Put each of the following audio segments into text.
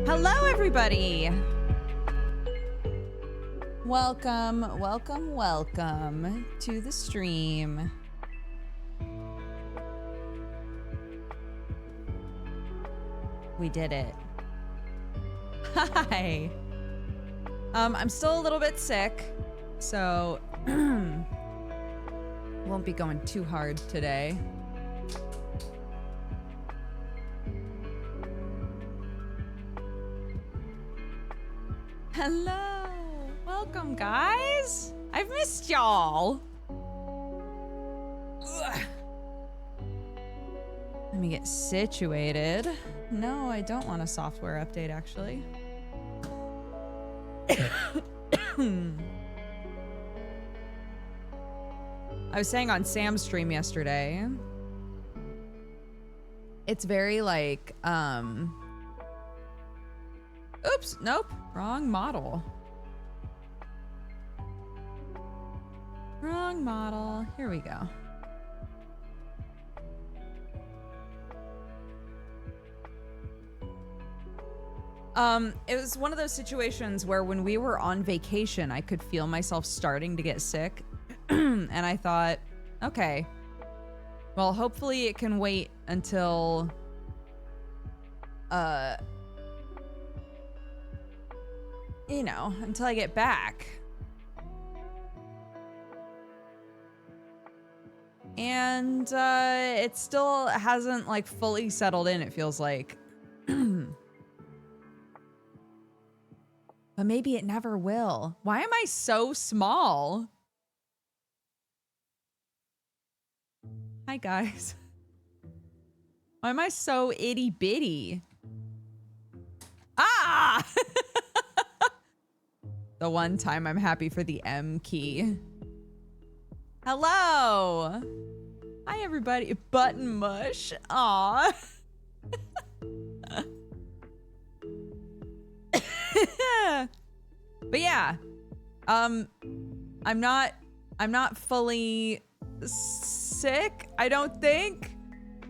Hello, everybody. Welcome, welcome, welcome to the stream. We did it. Hi. I'm still a little bit sick, so won't be going too hard today. Hello. Welcome, guys. I've missed y'all. Let me get situated. No, I don't want a software update, actually. I was saying on Sam's stream yesterday, it's very like, oops, nope, wrong model. Wrong model, here we go. It was one of those situations where when we were on vacation, I could feel myself starting to get sick. And I thought, okay, well, hopefully it can wait until, you know, until I get back. And, it still hasn't, like, fully settled in, it feels like. But maybe it never will. Why am I so small? Hi, guys. Why am I so itty bitty? Ah! The one time I'm happy for the M key. Hello. Hi, everybody. Button mush. Aw. But yeah, I'm not fully sick, I don't think.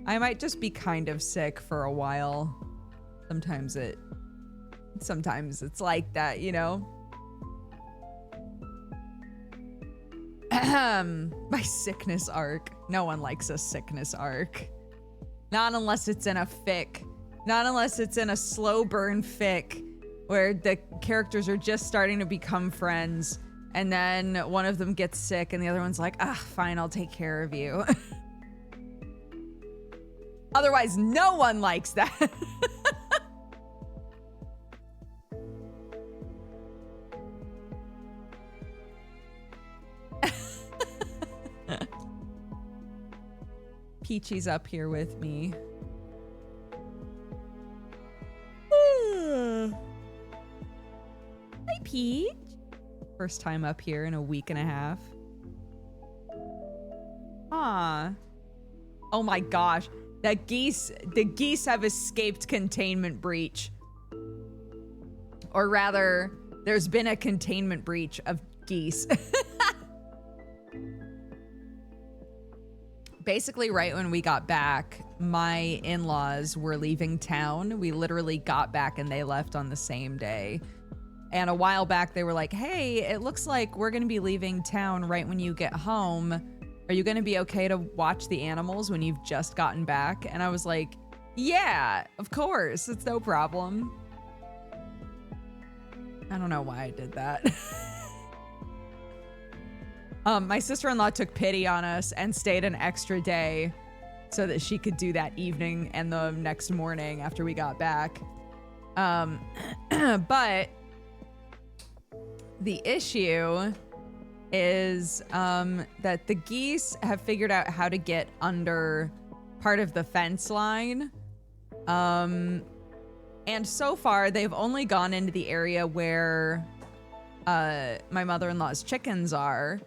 I might just be kind of sick for a while. Sometimes it's like that, you know? My sickness arc. No one likes a sickness arc. Not unless it's in a fic. Not unless it's in a slow burn fic where the characters are just starting to become friends and then one of them gets sick and the other one's like, fine, I'll take care of you. Otherwise, no one likes that. Peachy's up here with me. Hi, Peach. First time up here in a week and a half. Oh my gosh. The geese have escaped containment breach. Or rather, there's been a containment breach of geese. Basically, right when we got back, my in-laws were leaving town. We literally got back and they left on the same day. And a while back, they were like, hey, it looks like we're going to be leaving town right when you get home. Are you going to be okay to watch the animals when you've just gotten back? And I was like, yeah, of course. It's no problem. I don't know why I did that. My sister-in-law took pity on us and stayed an extra day so that she could do that evening and the next morning after we got back. But the issue is that the geese have figured out how to get under part of the fence line. And so far, they've only gone into the area where my mother-in-law's chickens are.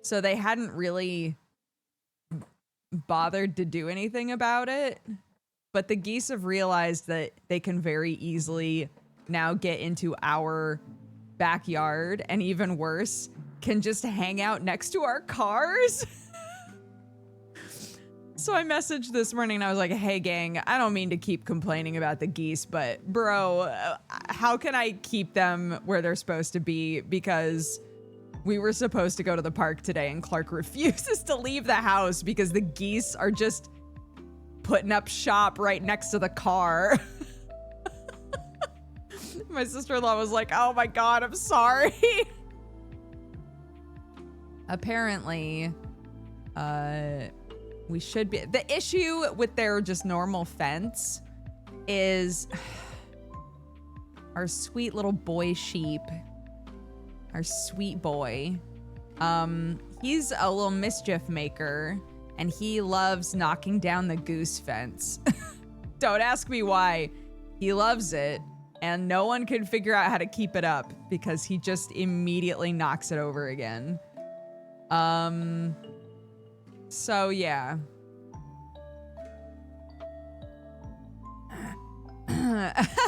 So they hadn't really bothered to do anything about it. But the geese have realized that they can very easily now get into our backyard, and even worse, can just hang out next to our cars. So I messaged this morning and I was like, hey gang, I don't mean to keep complaining about the geese, but bro, how can I keep them where they're supposed to be? Because we were supposed to go to the park today and Clark refuses to leave the house because the geese are just putting up shop right next to the car. My sister-in-law was like, oh my God, I'm sorry. Apparently, we should be. The issue with their just normal fence is our sweet little boy sheep, our sweet boy. He's a little mischief maker and he loves knocking down the goose fence. Don't ask me why. He loves it and no one can figure out how to keep it up because he just immediately knocks it over again. So yeah.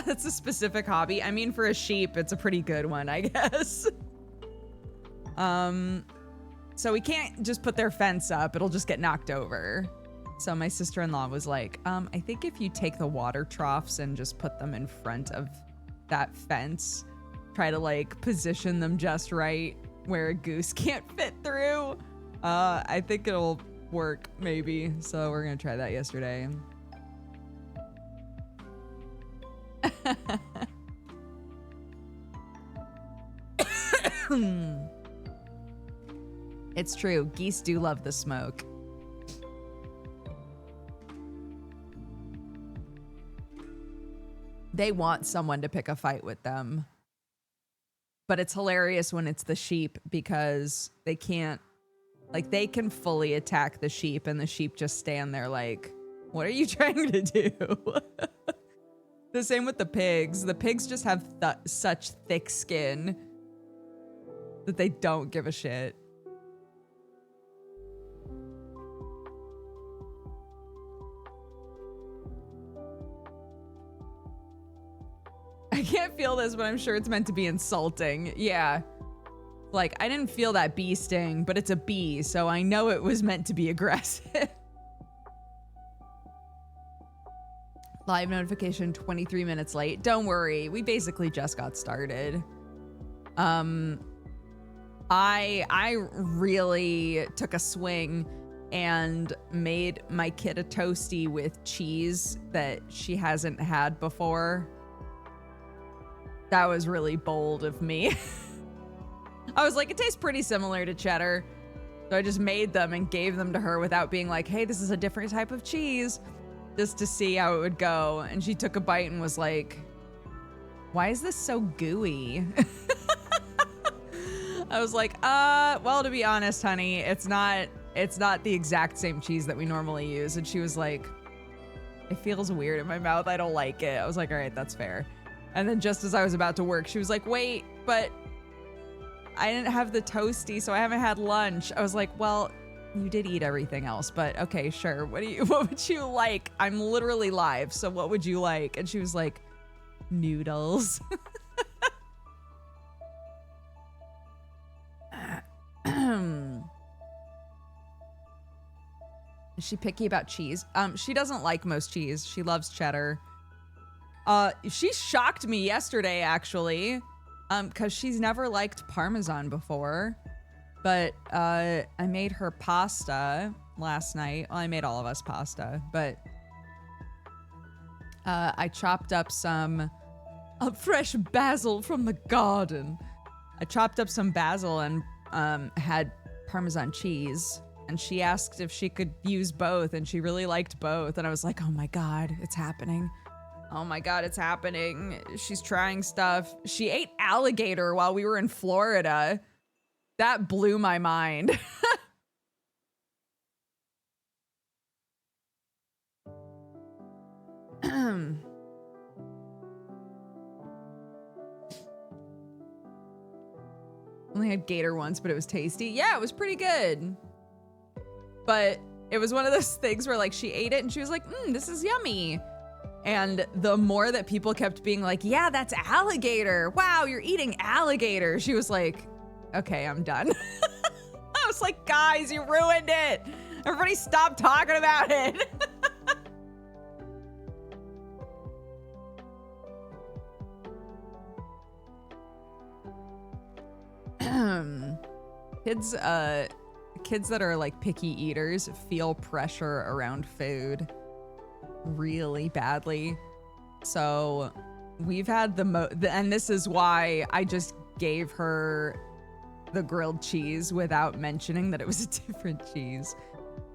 That's a specific hobby. I mean, for a sheep, it's a pretty good one, I guess. So we can't just put their fence up. It'll just get knocked over. So my sister-in-law was like, I think if you take the water troughs and just put them in front of that fence, try to like position them just right where a goose can't fit through, I think it'll work maybe. So we're gonna try that yesterday. It's true. Geese do love the smoke. They want someone to pick a fight with them. But it's hilarious when it's the sheep because they can't, like, they can fully attack the sheep and the sheep just stand there like, what are you trying to do? The same with the pigs. The pigs just have such thick skin that they don't give a shit. I can't feel this, but I'm sure it's meant to be insulting. Yeah. Like, I didn't feel that bee sting, but it's a bee, so I know it was meant to be aggressive. Live notification 23 minutes late. Don't worry, we basically just got started. I really took a swing and made my kid a toasty with cheese that she hasn't had before. That was really bold of me. I was like, it tastes pretty similar to cheddar. So I just made them and gave them to her without being like, hey, this is a different type of cheese, just to see how it would go. And she took a bite and was like, why is this so gooey? I was like, well, to be honest, honey, it's not the exact same cheese that we normally use. And she was like, it feels weird in my mouth. I don't like it. I was like, all right, that's fair. And then just as I was about to work, she was like, wait, but I didn't have the toasty, so I haven't had lunch. I was like, well, you did eat everything else, but okay, sure. What would you like? I'm literally live, so what would you like? And she was like, noodles. Is she picky about cheese? She doesn't like most cheese. She loves cheddar. She shocked me yesterday, actually, because she's never liked Parmesan before. But I made her pasta last night. Well, I made all of us pasta, but I chopped up some fresh basil from the garden. I chopped up some basil and had Parmesan cheese. And she asked if she could use both, and she really liked both. And I was like, oh my God, it's happening. Oh my God, it's happening. She's trying stuff. She ate alligator while we were in Florida. That blew my mind. Only had gator once, but it was tasty. Yeah, it was pretty good. But it was one of those things where like she ate it and she was like, this is yummy. And the more that people kept being like, yeah, that's alligator. Wow, you're eating alligator. She was like, okay, I'm done. I was like, guys, you ruined it. Everybody stop talking about it. Kids that are like picky eaters feel pressure around food really badly. So we've had and this is why I just gave her the grilled cheese without mentioning that it was a different cheese.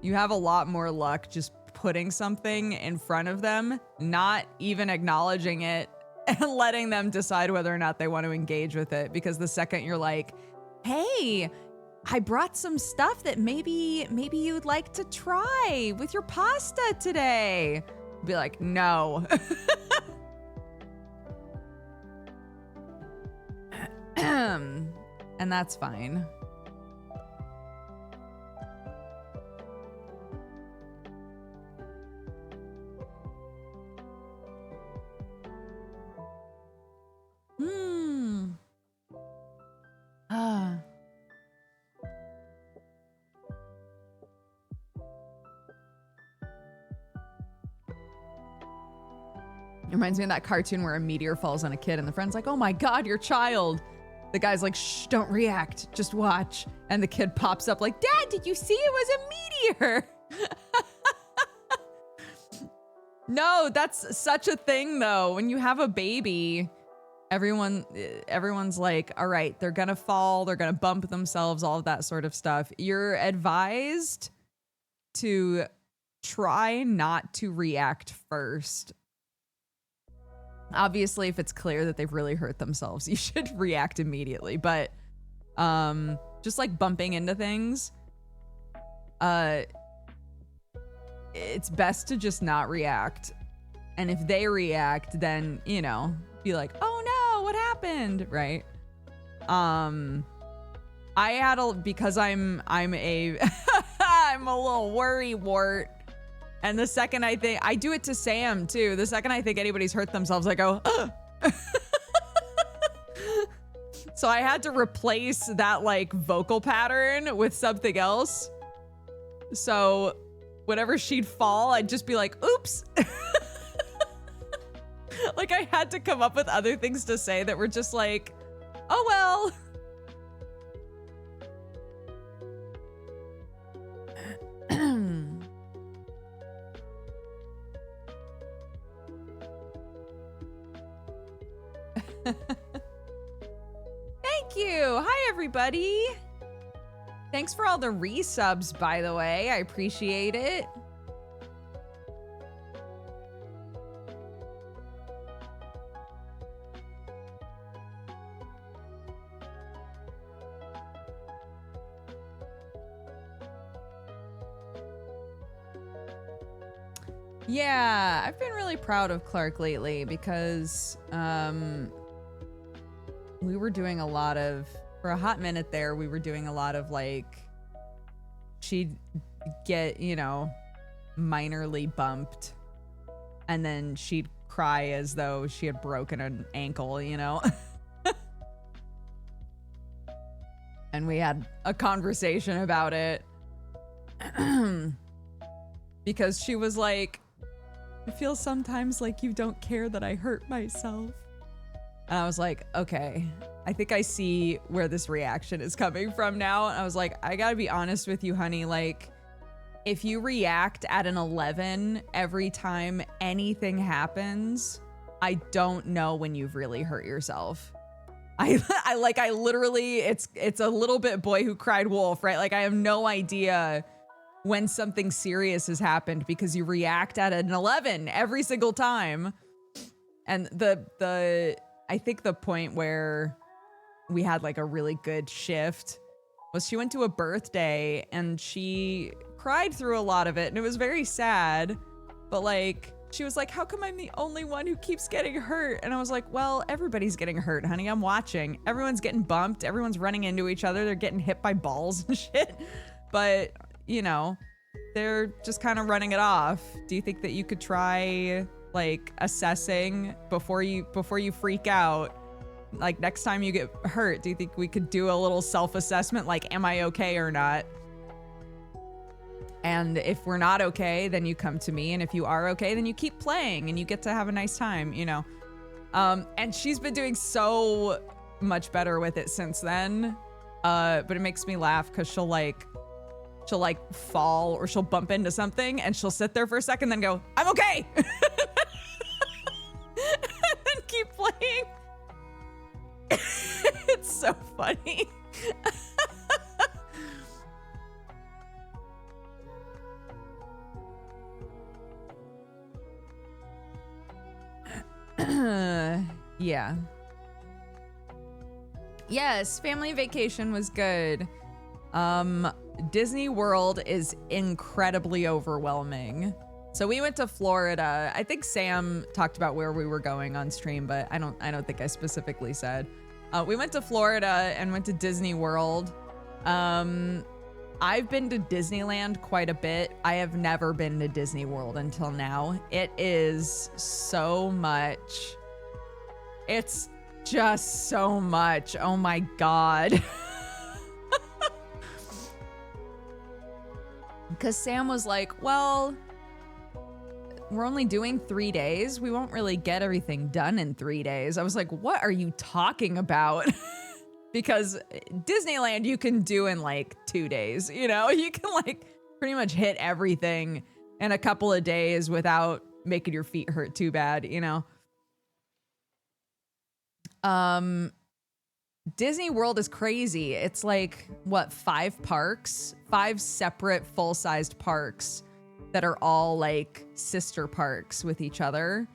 You have a lot more luck just putting something in front of them, not even acknowledging it, and letting them decide whether or not they want to engage with it. Because the second you're like, hey, I brought some stuff that maybe you'd like to try with your pasta today. Be like, no. And that's fine. Reminds me of that cartoon where a meteor falls on a kid and the friend's like, oh my God, your child. The guy's like, shh, don't react, just watch. And the kid pops up like, Dad, did you see it was a meteor? No, that's such a thing though. When you have a baby, everyone's like, all right, they're gonna fall, they're gonna bump themselves, all of that sort of stuff. You're advised to try not to react first. Obviously, if it's clear that they've really hurt themselves, you should react immediately. But just like bumping into things, it's best to just not react. And if they react, then, you know, be like, oh no, what happened? Right? I had because I'm a I'm a little worry wart. And the second I do it to Sam too. The second I think anybody's hurt themselves, I go, ugh. So I had to replace that like vocal pattern with something else. So whenever she'd fall, I'd just be like, oops. Like I had to come up with other things to say that were just like, oh well. Thank you. Hi, everybody. Thanks for all the resubs, by the way. I appreciate it. Yeah, I've been really proud of Clark lately because we were doing a lot of, for a hot minute there, we were doing a lot of like, she'd get, you know, minorly bumped and then she'd cry as though she had broken an ankle, you know? And we had a conversation about it because she was like, I feel sometimes like you don't care that I hurt myself. And I was like, okay, I think I see where this reaction is coming from now. And I was like, I gotta be honest with you, honey. Like, if you react at an 11 every time anything happens, I don't know when you've really hurt yourself. I literally, it's a little bit boy who cried wolf, right? Like I have no idea when something serious has happened because you react at an 11 every single time. And I think the point where we had like a really good shift was she went to a birthday and she cried through a lot of it and it was very sad, but like she was like, how come I'm the only one who keeps getting hurt? And I was like, well, everybody's getting hurt, honey. I'm watching. Everyone's getting bumped. Everyone's running into each other. They're getting hit by balls and shit. But you know, they're just kind of running it off. Do you think that you could try like assessing before you freak out? Like next time you get hurt, do you think we could do a little self-assessment? Like, am I okay or not? And if we're not okay, then you come to me. And if you are okay, then you keep playing and you get to have a nice time, you know? And she's been doing so much better with it since then. But it makes me laugh because she'll fall or she'll bump into something and she'll sit there for a second, then go, I'm okay. And keep playing. It's so funny. Yeah. Yes, family vacation was good. Disney World is incredibly overwhelming. So we went to Florida. I think Sam talked about where we were going on stream, but I don't think I specifically said. We went to Florida and went to Disney World. I've been to Disneyland quite a bit. I have never been to Disney World until now. It is so much. It's just so much. Oh my God. Because Sam was like, well, we're only doing 3 days. We won't really get everything done in 3 days. I was like, what are you talking about? Because Disneyland you can do in like 2 days, you know? You can like pretty much hit everything in a couple of days without making your feet hurt too bad, you know? Disney World is crazy. It's like, what, 5 parks? 5 separate full-sized parks that are all like sister parks with each other.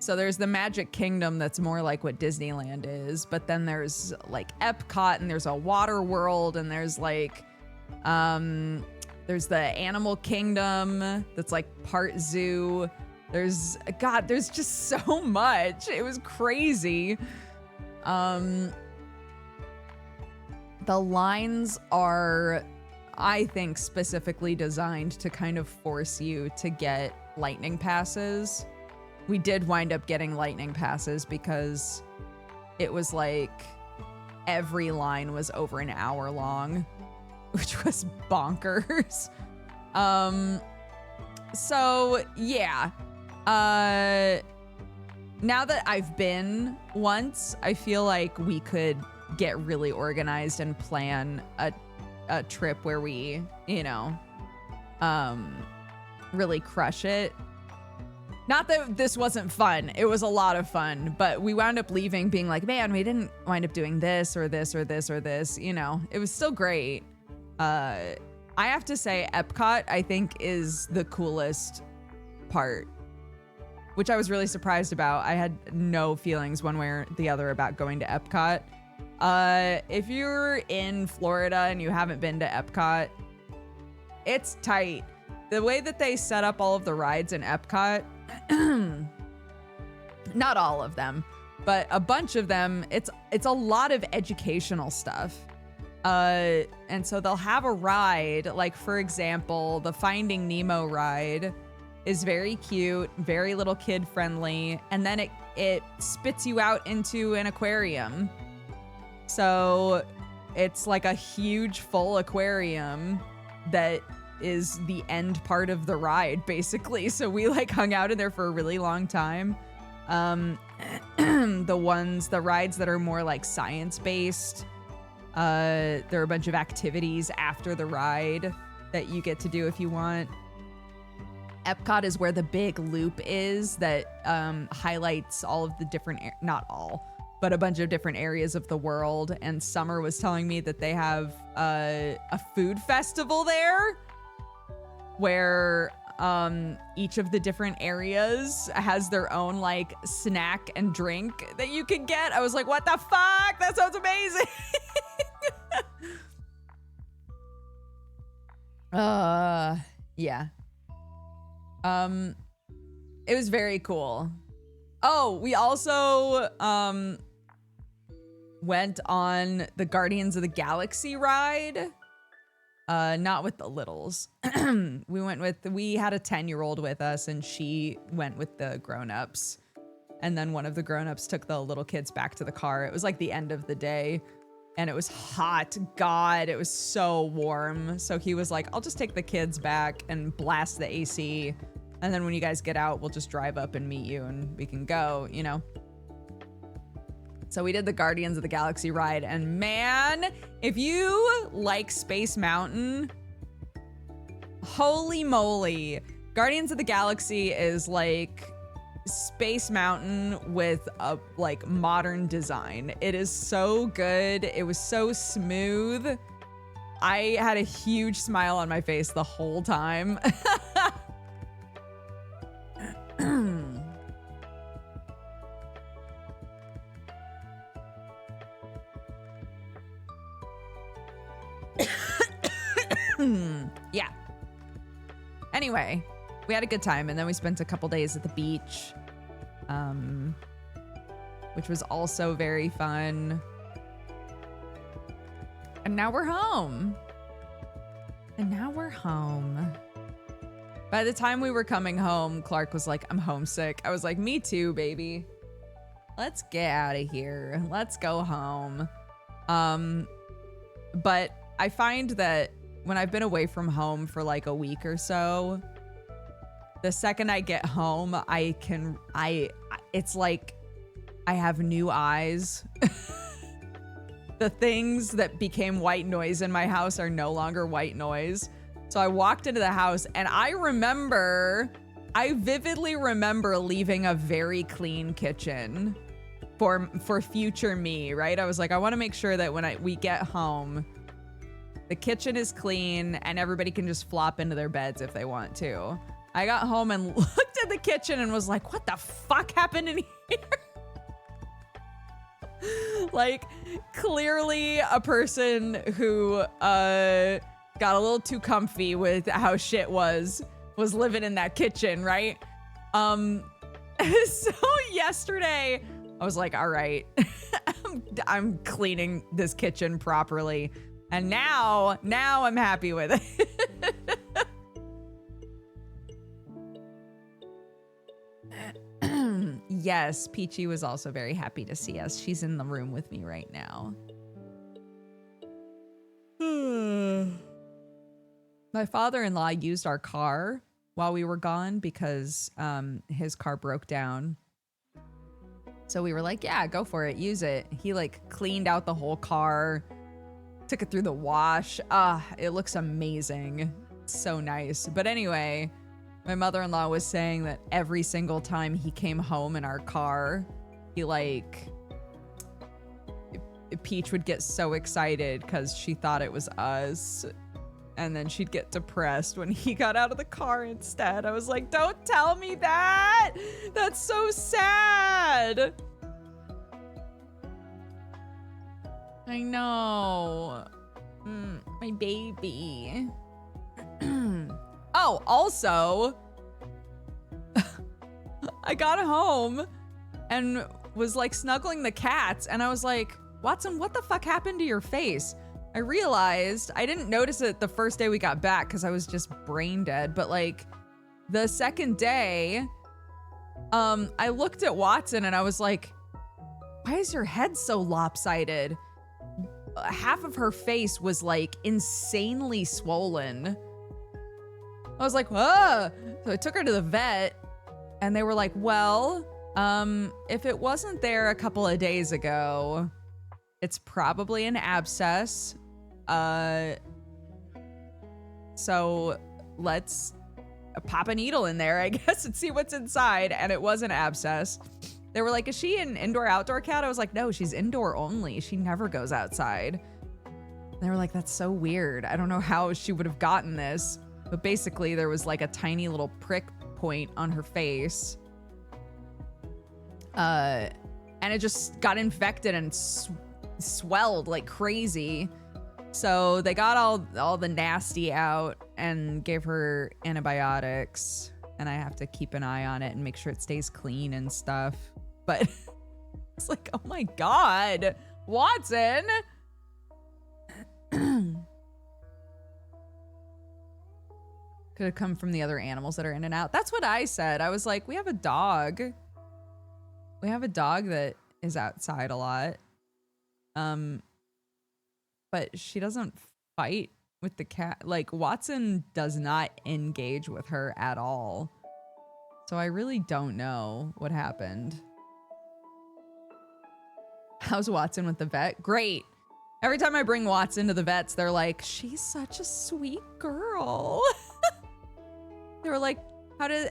So there's the Magic Kingdom that's more like what Disneyland is, but then there's like Epcot and there's a Water World and there's like, there's the Animal Kingdom that's like part zoo. There's just so much. It was crazy. The lines are, I think, specifically designed to kind of force you to get lightning passes. We did wind up getting lightning passes because it was like every line was over an hour long, which was bonkers. So yeah. Now that I've been once, I feel like we could get really organized and plan a trip where we, you know, really crush it. Not that this wasn't fun. It was a lot of fun, but we wound up leaving being like, man, we didn't wind up doing this or this or this or this. You know, it was still great. I have to say Epcot, I think, is the coolest part, which I was really surprised about. I had no feelings one way or the other about going to Epcot. If you're in Florida and you haven't been to Epcot, it's tight. The way that they set up all of the rides in Epcot, not all of them, but a bunch of them, it's a lot of educational stuff. And so they'll have a ride, like for example, the Finding Nemo ride is very cute, very little kid friendly, and then it spits you out into an aquarium. So it's like a huge full aquarium that is the end part of the ride, basically. So we like hung out in there for a really long time. The rides that are more like science-based, there are a bunch of activities after the ride that you get to do if you want. Epcot is where the big loop is that highlights all of the different, not all, but a bunch of different areas of the world. And Summer was telling me that they have a food festival there where each of the different areas has their own like snack and drink that you can get. I was like, what the fuck? That sounds amazing. Yeah. It was very cool. Oh, we also went on the Guardians of the Galaxy ride. Not with the littles. We had a 10-year-old with us and she went with the grown-ups. And then one of the grown-ups took the little kids back to the car. It was like the end of the day and it was hot. God, it was so warm. So he was like, I'll just take the kids back and blast the AC. And then when you guys get out, we'll just drive up and meet you and we can go, you know? So we did the Guardians of the Galaxy ride, and man, if you like Space Mountain, holy moly. Guardians of the Galaxy is like Space Mountain with a like modern design. It is so good. It was so smooth. I had a huge smile on my face the whole time. Yeah. Anyway, we had a good time and then we spent a couple days at the beach, which was also very fun. And now we're home. By the time we were coming home, Clark was like, I'm homesick. I was like, me too, baby. Let's get out of here. Let's go home. But I find that when I've been away from home for like a week or so, the second I get home, it's like I have new eyes. The things that became white noise in my house are no longer white noise. So I walked into the house and I vividly remember leaving a very clean kitchen for future me, right? I was like, I want to make sure that when we get home, the kitchen is clean and everybody can just flop into their beds if they want to. I got home and looked at the kitchen and was like, what the fuck happened in here? Like, clearly a person who got a little too comfy with how shit was living in that kitchen, right? So yesterday I was like, all right, I'm cleaning this kitchen properly. And now I'm happy with it. Yes, Peachy was also very happy to see us. She's in the room with me right now. My father-in-law used our car while we were gone because his car broke down. So we were like, yeah, go for it. Use it. He like cleaned out the whole car, took it through the wash. It looks amazing. It's so nice. But anyway, my mother-in-law was saying that every single time he came home in our car, he like, Peach would get so excited because she thought it was us. And then she'd get depressed when he got out of the car instead. I was like, don't tell me that. That's so sad. I know. My baby. Oh, also, I got home and was like snuggling the cats. And I was like, Watson, what the fuck happened to your face? I realized I didn't notice it the first day we got back because I was just brain dead. But like the second day, I looked at Watson and I was like, why is your head so lopsided? Half of her face was like insanely swollen. I was like, whoa. So I took her to the vet and they were like, well, if it wasn't there a couple of days ago, it's probably an abscess. So let's pop a needle in there, I guess, and see what's inside. And it was an abscess. They were like, is she an indoor-outdoor cat? I was like, no, she's indoor only. She never goes outside. They were like, that's so weird. I don't know how she would have gotten this. But basically, there was like a tiny little prick point on her face. And it just got infected and swelled like crazy. So they got all the nasty out and gave her antibiotics. And I have to keep an eye on it and make sure it stays clean and stuff. But it's like, oh my God, Watson. Could have come from the other animals that are in and out. That's what I said. I was like, we have a dog. We have a dog that is outside a lot. But she doesn't fight with the cat. Like, Watson does not engage with her at all. So I really don't know what happened. How's Watson with the vet? Great. Every time I bring Watson to the vets, they're like, she's such a sweet girl. They were like,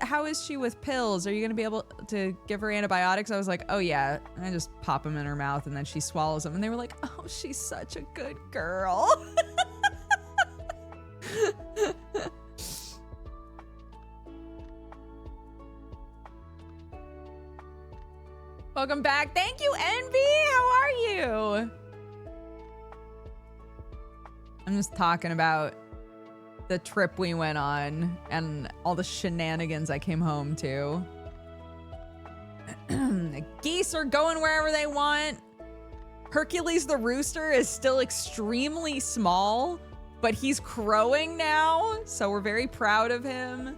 how is she with pills? Are you gonna be able to give her antibiotics? I was like, oh yeah. And I just pop them in her mouth and then she swallows them. And they were like, oh, she's such a good girl. Welcome back. Thank you, Envy. How are you? I'm just talking about the trip we went on and all the shenanigans I came home to. The geese are going wherever they want. Hercules the rooster is still extremely small, but he's crowing now, so we're very proud of him.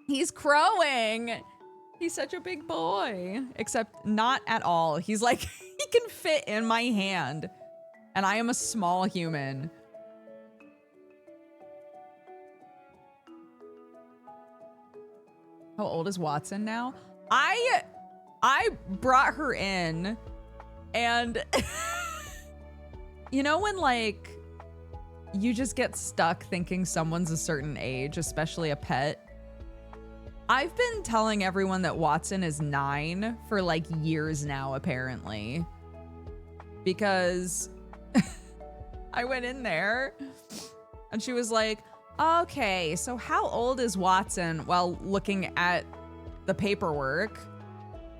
He's crowing. He's such a big boy, except not at all. He's like, he can fit in my hand, and I am a small human. How old is Watson now? I brought her in, and you know when like you just get stuck thinking someone's a certain age, especially a pet? I've been telling everyone that Watson is 9 for like years now, apparently. Because I went in there and she was like, okay, so how old is Watson? While looking at the paperwork.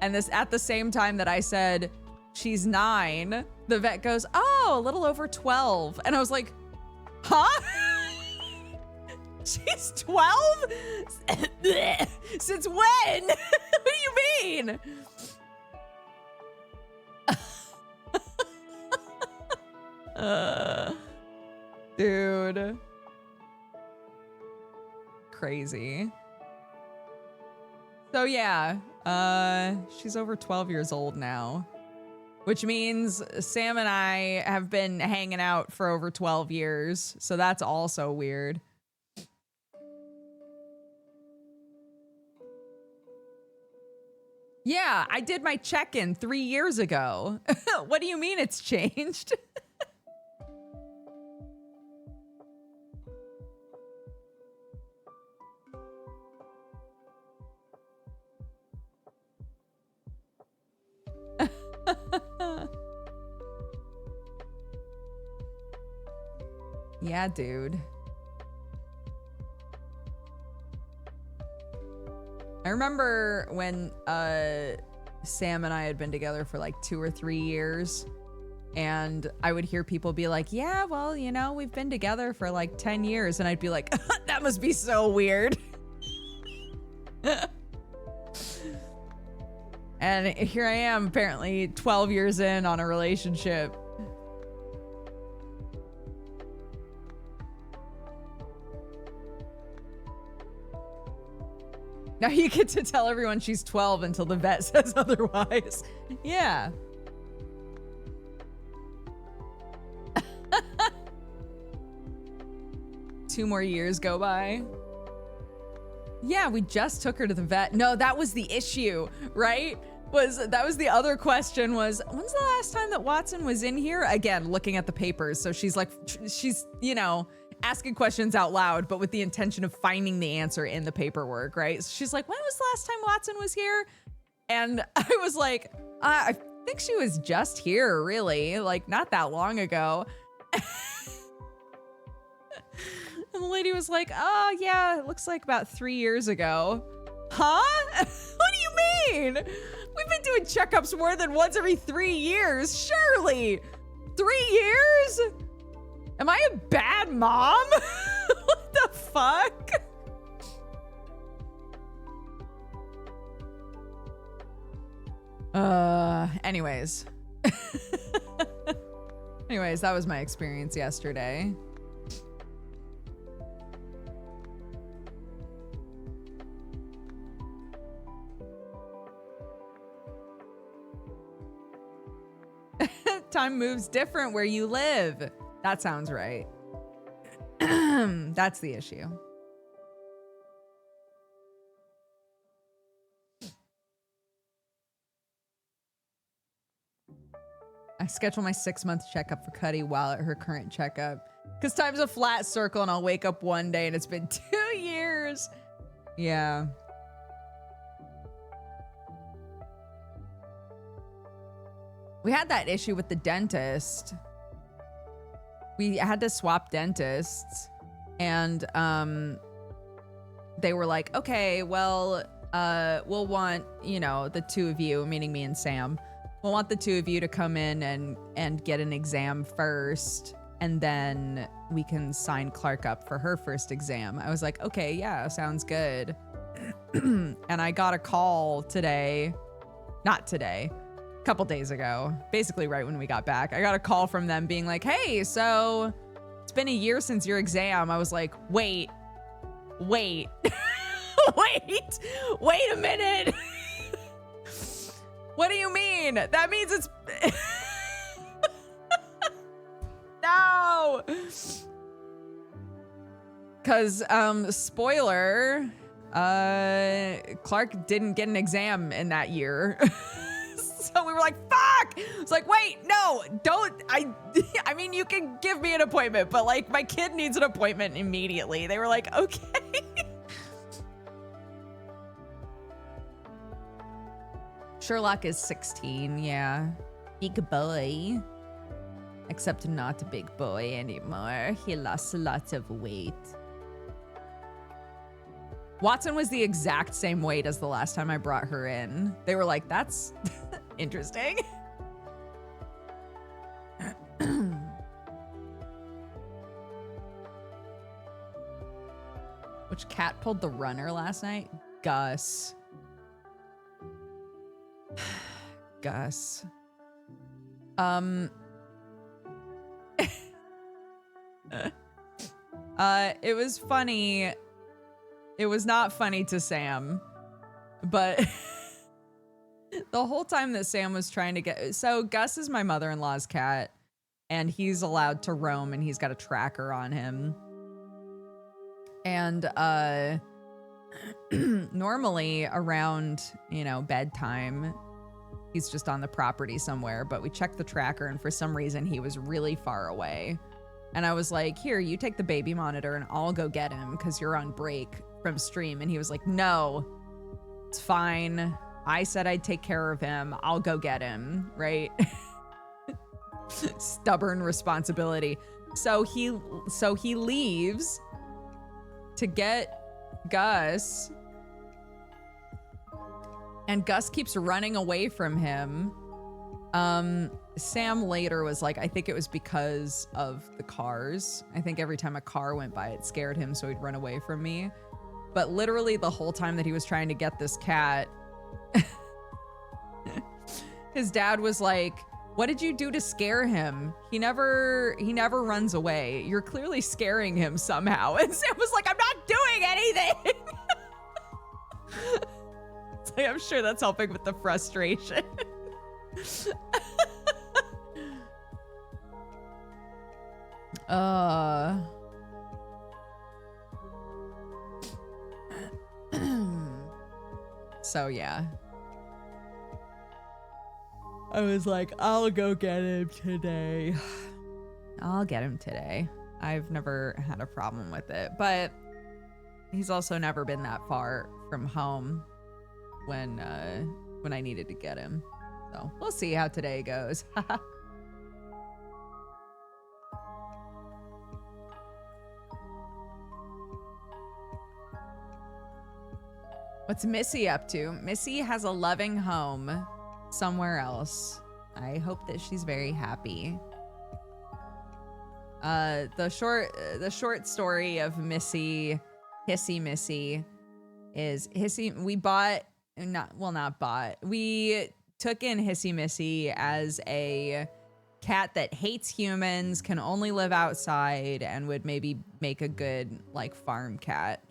And this at the same time that I said, she's 9, the vet goes, oh, a little over 12. And I was like, huh? She's 12? Since when? What do you mean? Dude. Crazy. So yeah, she's over 12 years old now. which means Sam and I have been hanging out for over 12 years. So that's also weird. Yeah, I did my check-in 3 years ago. What do you mean it's changed? Yeah, dude. I remember when Sam and I had been together for like 2 or 3 years, and I would hear people be like, yeah, well, you know, we've been together for like 10 years. And I'd be like, that must be so weird. And here I am, apparently 12 years in on a relationship. Now you get to tell everyone she's 12 until the vet says otherwise. Yeah. Two more years go by. Yeah, we just took her to the vet. No, that was the issue, right? That was the other question was, when's the last time that Watson was in here? Again, looking at the papers. So she's like, you know, asking questions out loud, but with the intention of finding the answer in the paperwork, right? So she's like, when was the last time Watson was here? And I was like, I think she was just here, really, like not that long ago. And the lady was like, oh yeah, it looks like about 3 years ago. Huh? What do you mean? We've been doing checkups more than once every 3 years, surely. 3 years? Am I a bad mom? What the fuck? Anyways. Anyways, that was my experience yesterday. Time moves different where you live. That sounds right. That's the issue. I schedule my 6-month checkup for Cuddy while at her current checkup. Because time's a flat circle and I'll wake up one day and it's been 2 years. Yeah. We had that issue with the dentist. We had to swap dentists, and they were like, okay, well, we'll want, you know, the two of you, meaning me and Sam, we'll want the two of you to come in and get an exam first, and then we can sign Clark up for her first exam. I was like, okay, yeah, sounds good. And I got a call today, not today, couple days ago, basically right when we got back. I got a call from them being like, hey, so it's been a year since your exam. I was like, wait, wait a minute. What do you mean? That means it's no, because spoiler, Clark didn't get an exam in that year. So we were like, fuck! It's like, wait, no, don't, I mean, you can give me an appointment, but like, my kid needs an appointment immediately. They were like, okay. Sherlock is 16, yeah. Big boy. Except not a big boy anymore. He lost a lot of weight. Watson was the exact same weight as the last time I brought her in. They were like, that's interesting. Which cat pulled the runner last night? Gus. Gus. It was funny. It was not funny to Sam, but The whole time that Sam was trying to get, so Gus is my mother-in-law's cat, and he's allowed to roam, and he's got a tracker on him. And normally around, you know, bedtime, he's just on the property somewhere, but we checked the tracker, and for some reason he was really far away. And I was like, here, you take the baby monitor and I'll go get him because you're on break from stream. And he was like, no, it's fine. I said I'd take care of him. I'll go get him, right? Stubborn responsibility. So he leaves to get Gus, and Gus keeps running away from him. Sam later was like, I think it was because of the cars. I think every time a car went by, it scared him, so he'd run away from me. But literally the whole time that he was trying to get this cat, his dad was like, what did you do to scare him? He never runs away. You're clearly scaring him somehow. And Sam was like, I'm not doing anything. It's like, I'm sure that's helping with the frustration. So yeah. I was like, I'll go get him today. I'll get him today. I've never had a problem with it, but he's also never been that far from home when I needed to get him. So we'll see how today goes. What's Missy up to? Missy has a loving home somewhere else. I hope that she's very happy. The short story of Missy, Hissy Missy, is we took in Hissy Missy as a cat that hates humans, can only live outside, and would maybe make a good like farm cat.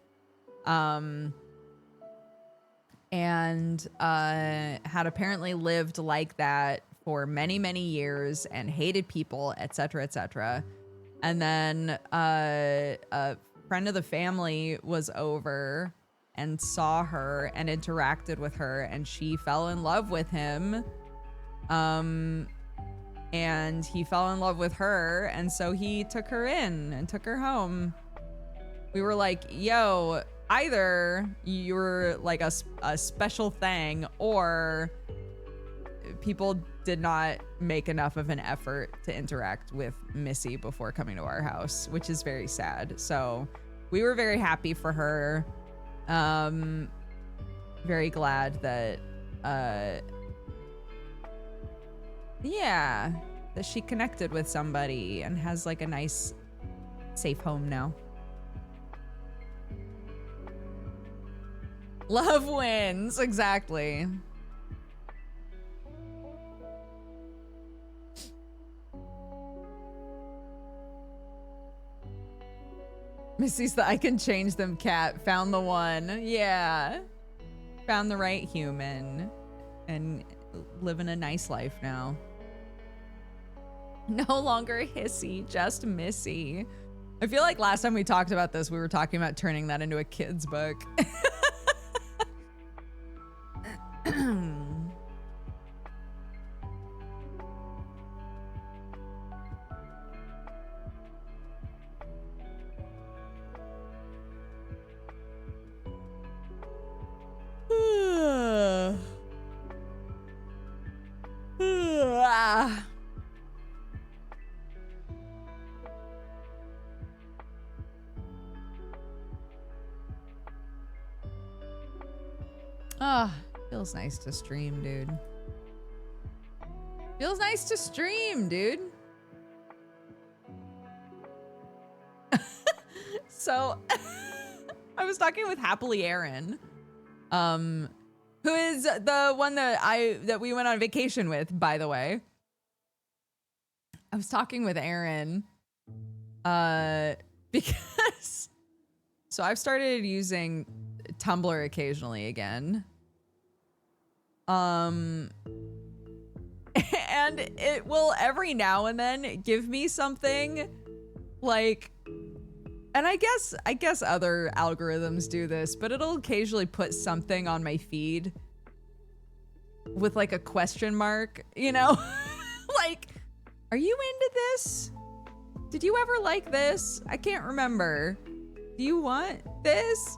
And had apparently lived like that for many, many years and hated people, etc., etc. And then a friend of the family was over and saw her and interacted with her, and she fell in love with him. And he fell in love with her, and so he took her in and took her home. We were like, yo, either you're like a special thing, or people did not make enough of an effort to interact with Missy before coming to our house, which is very sad. So we were very happy for her. Very glad that, yeah, that she connected with somebody and has like a nice, safe home now. Love wins, exactly. Missy's the I can change them cat. Found the one. Yeah. Found the right human. And living a nice life now. No longer Hissy, just Missy. I feel like last time we talked about this, we were talking about turning that into a kid's book. Feels nice to stream, dude. Feels nice to stream, dude. So, I was talking with Happily Aaron, who is the one that we went on vacation with, by the way. I was talking with Aaron, because so I've started using Tumblr occasionally again. And it will every now and then give me something like, and I guess other algorithms do this, but it'll occasionally put something on my feed with like a question mark, you know? Like, are you into this? Did you ever like this? I can't remember. Do you want this?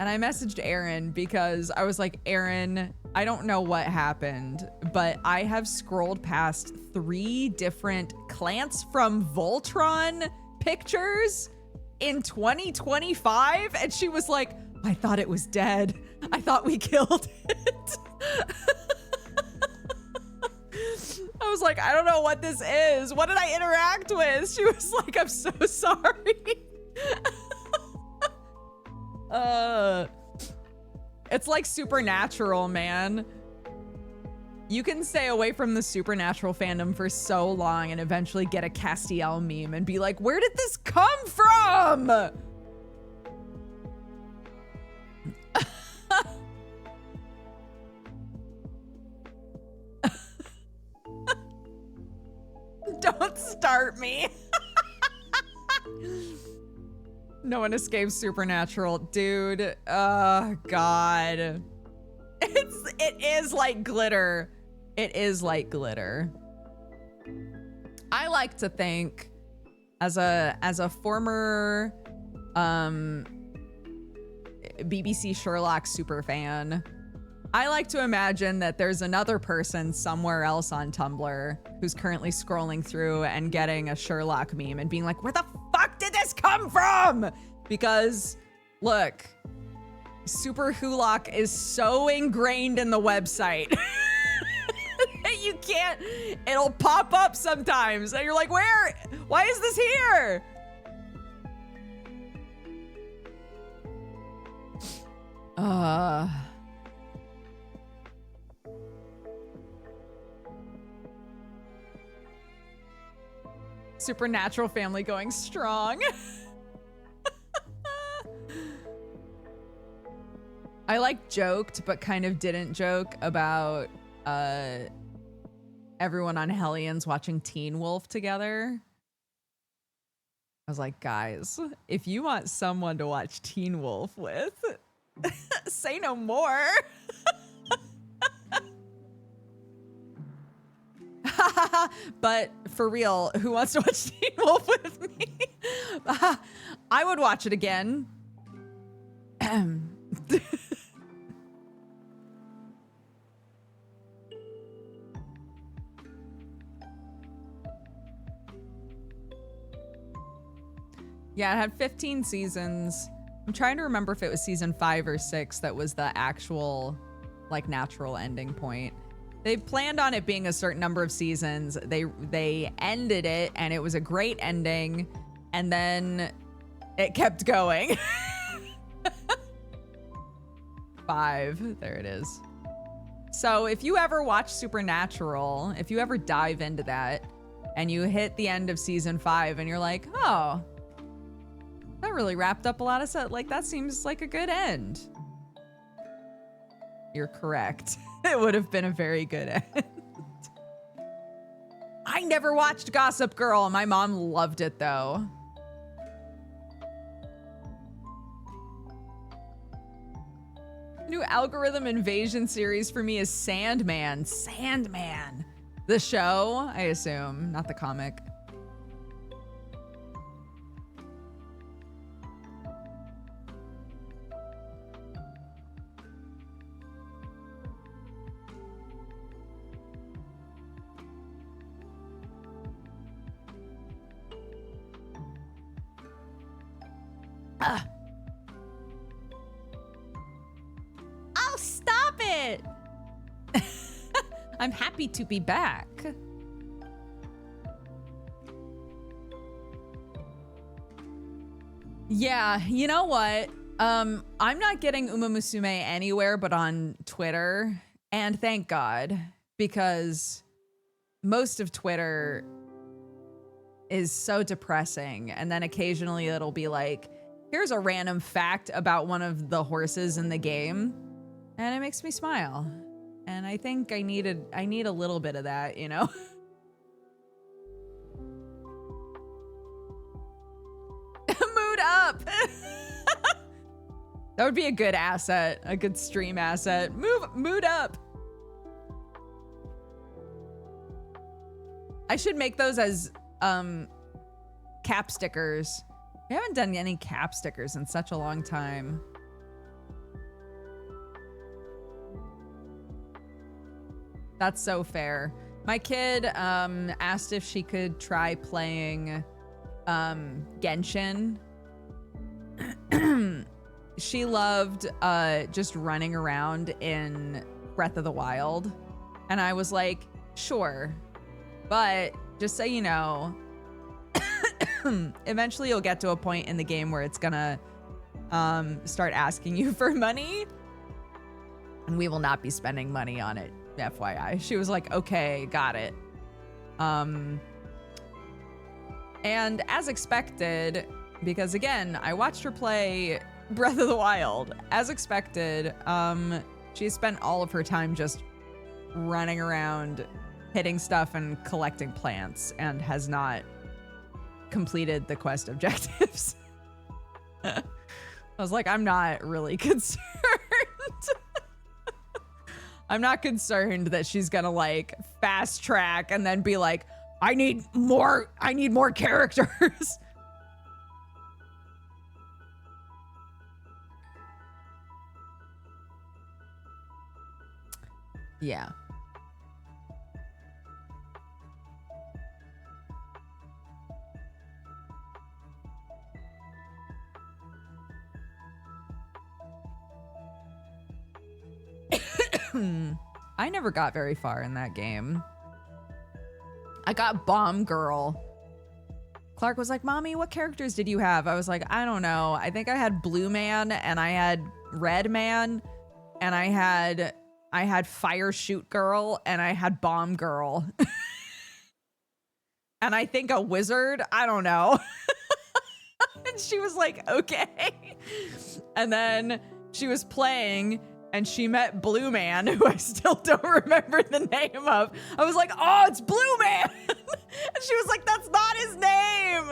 And I messaged Aaron because I was like, Aaron, I don't know what happened, but I have scrolled past 3 different Clans from Voltron pictures in 2025. And she was like, I thought it was dead. I thought we killed it. I was like, I don't know what this is. What did I interact with? She was like, I'm so sorry. It's like Supernatural, man. You can stay away from the Supernatural fandom for so long and eventually get a Castiel meme and be like, where did this come from? Don't start me. No one escapes Supernatural, dude. Oh God. It is like glitter. It is like glitter. I like to think, as a former BBC Sherlock super fan, I like to imagine that there's another person somewhere else on Tumblr who's currently scrolling through and getting a Sherlock meme and being like, where the fuck did this come from? Because look, Super Hulock is so ingrained in the website that you can't, it'll pop up sometimes and you're like, where? Why is this here? Supernatural family going strong. I like joked, but kind of didn't joke about everyone on Hellions watching Teen Wolf together. I was like, guys, if you want someone to watch Teen Wolf with, say no more. But for real, who wants to watch Teen Wolf with me? I would watch it again. Yeah, it had 15 seasons. I'm trying to remember if it was season 5 or 6 that was the actual, like, natural ending point. They planned on it being a certain number of seasons. They ended it, and it was a great ending, and then it kept going. 5, there it is. So if you ever watch Supernatural, if you ever dive into that, and you hit the end of season 5, and you're like, oh, that really wrapped up a lot of stuff. Like, that seems like a good end. You're correct. It would have been a very good end. I never watched Gossip Girl. My mom loved it, though. New algorithm invasion series for me is Sandman. Sandman. The show, I assume, not the comic. Oh, stop it! I'm happy to be back. Yeah, you know what? I'm not getting Uma Musume anywhere but on Twitter, and thank God, because most of Twitter is so depressing, and then occasionally it'll be like, here's a random fact about one of the horses in the game, and it makes me smile. And I think I need a little bit of that, you know? Mood up! That would be a good asset, a good stream asset. Mood up! I should make those as cap stickers. We haven't done any cap stickers in such a long time. That's so fair. My kid asked if she could try playing Genshin. She loved just running around in Breath of the Wild. And I was like, sure. But just so you know, eventually you'll get to a point in the game where it's gonna start asking you for money. And we will not be spending money on it, FYI. She was like, okay, got it. And as expected, because again, I watched her play Breath of the Wild. As expected, she spent all of her time just running around, hitting stuff and collecting plants, and has not completed the quest objectives. I was like, I'm not really concerned. I'm not concerned that she's gonna like fast track and then be like, I need more characters. Yeah. I never got very far in that game. I got Bomb Girl. Clark was like, Mommy, what characters did you have? I was like, I don't know. I think I had Blue Man and I had Red Man and I had Fire Shoot Girl and I had Bomb Girl. And I think a wizard. I don't know. And she was like, okay. And then she was playing and she met Blue Man, who I still don't remember the name of. I was like, oh, it's Blue Man. And she was like, that's not his name.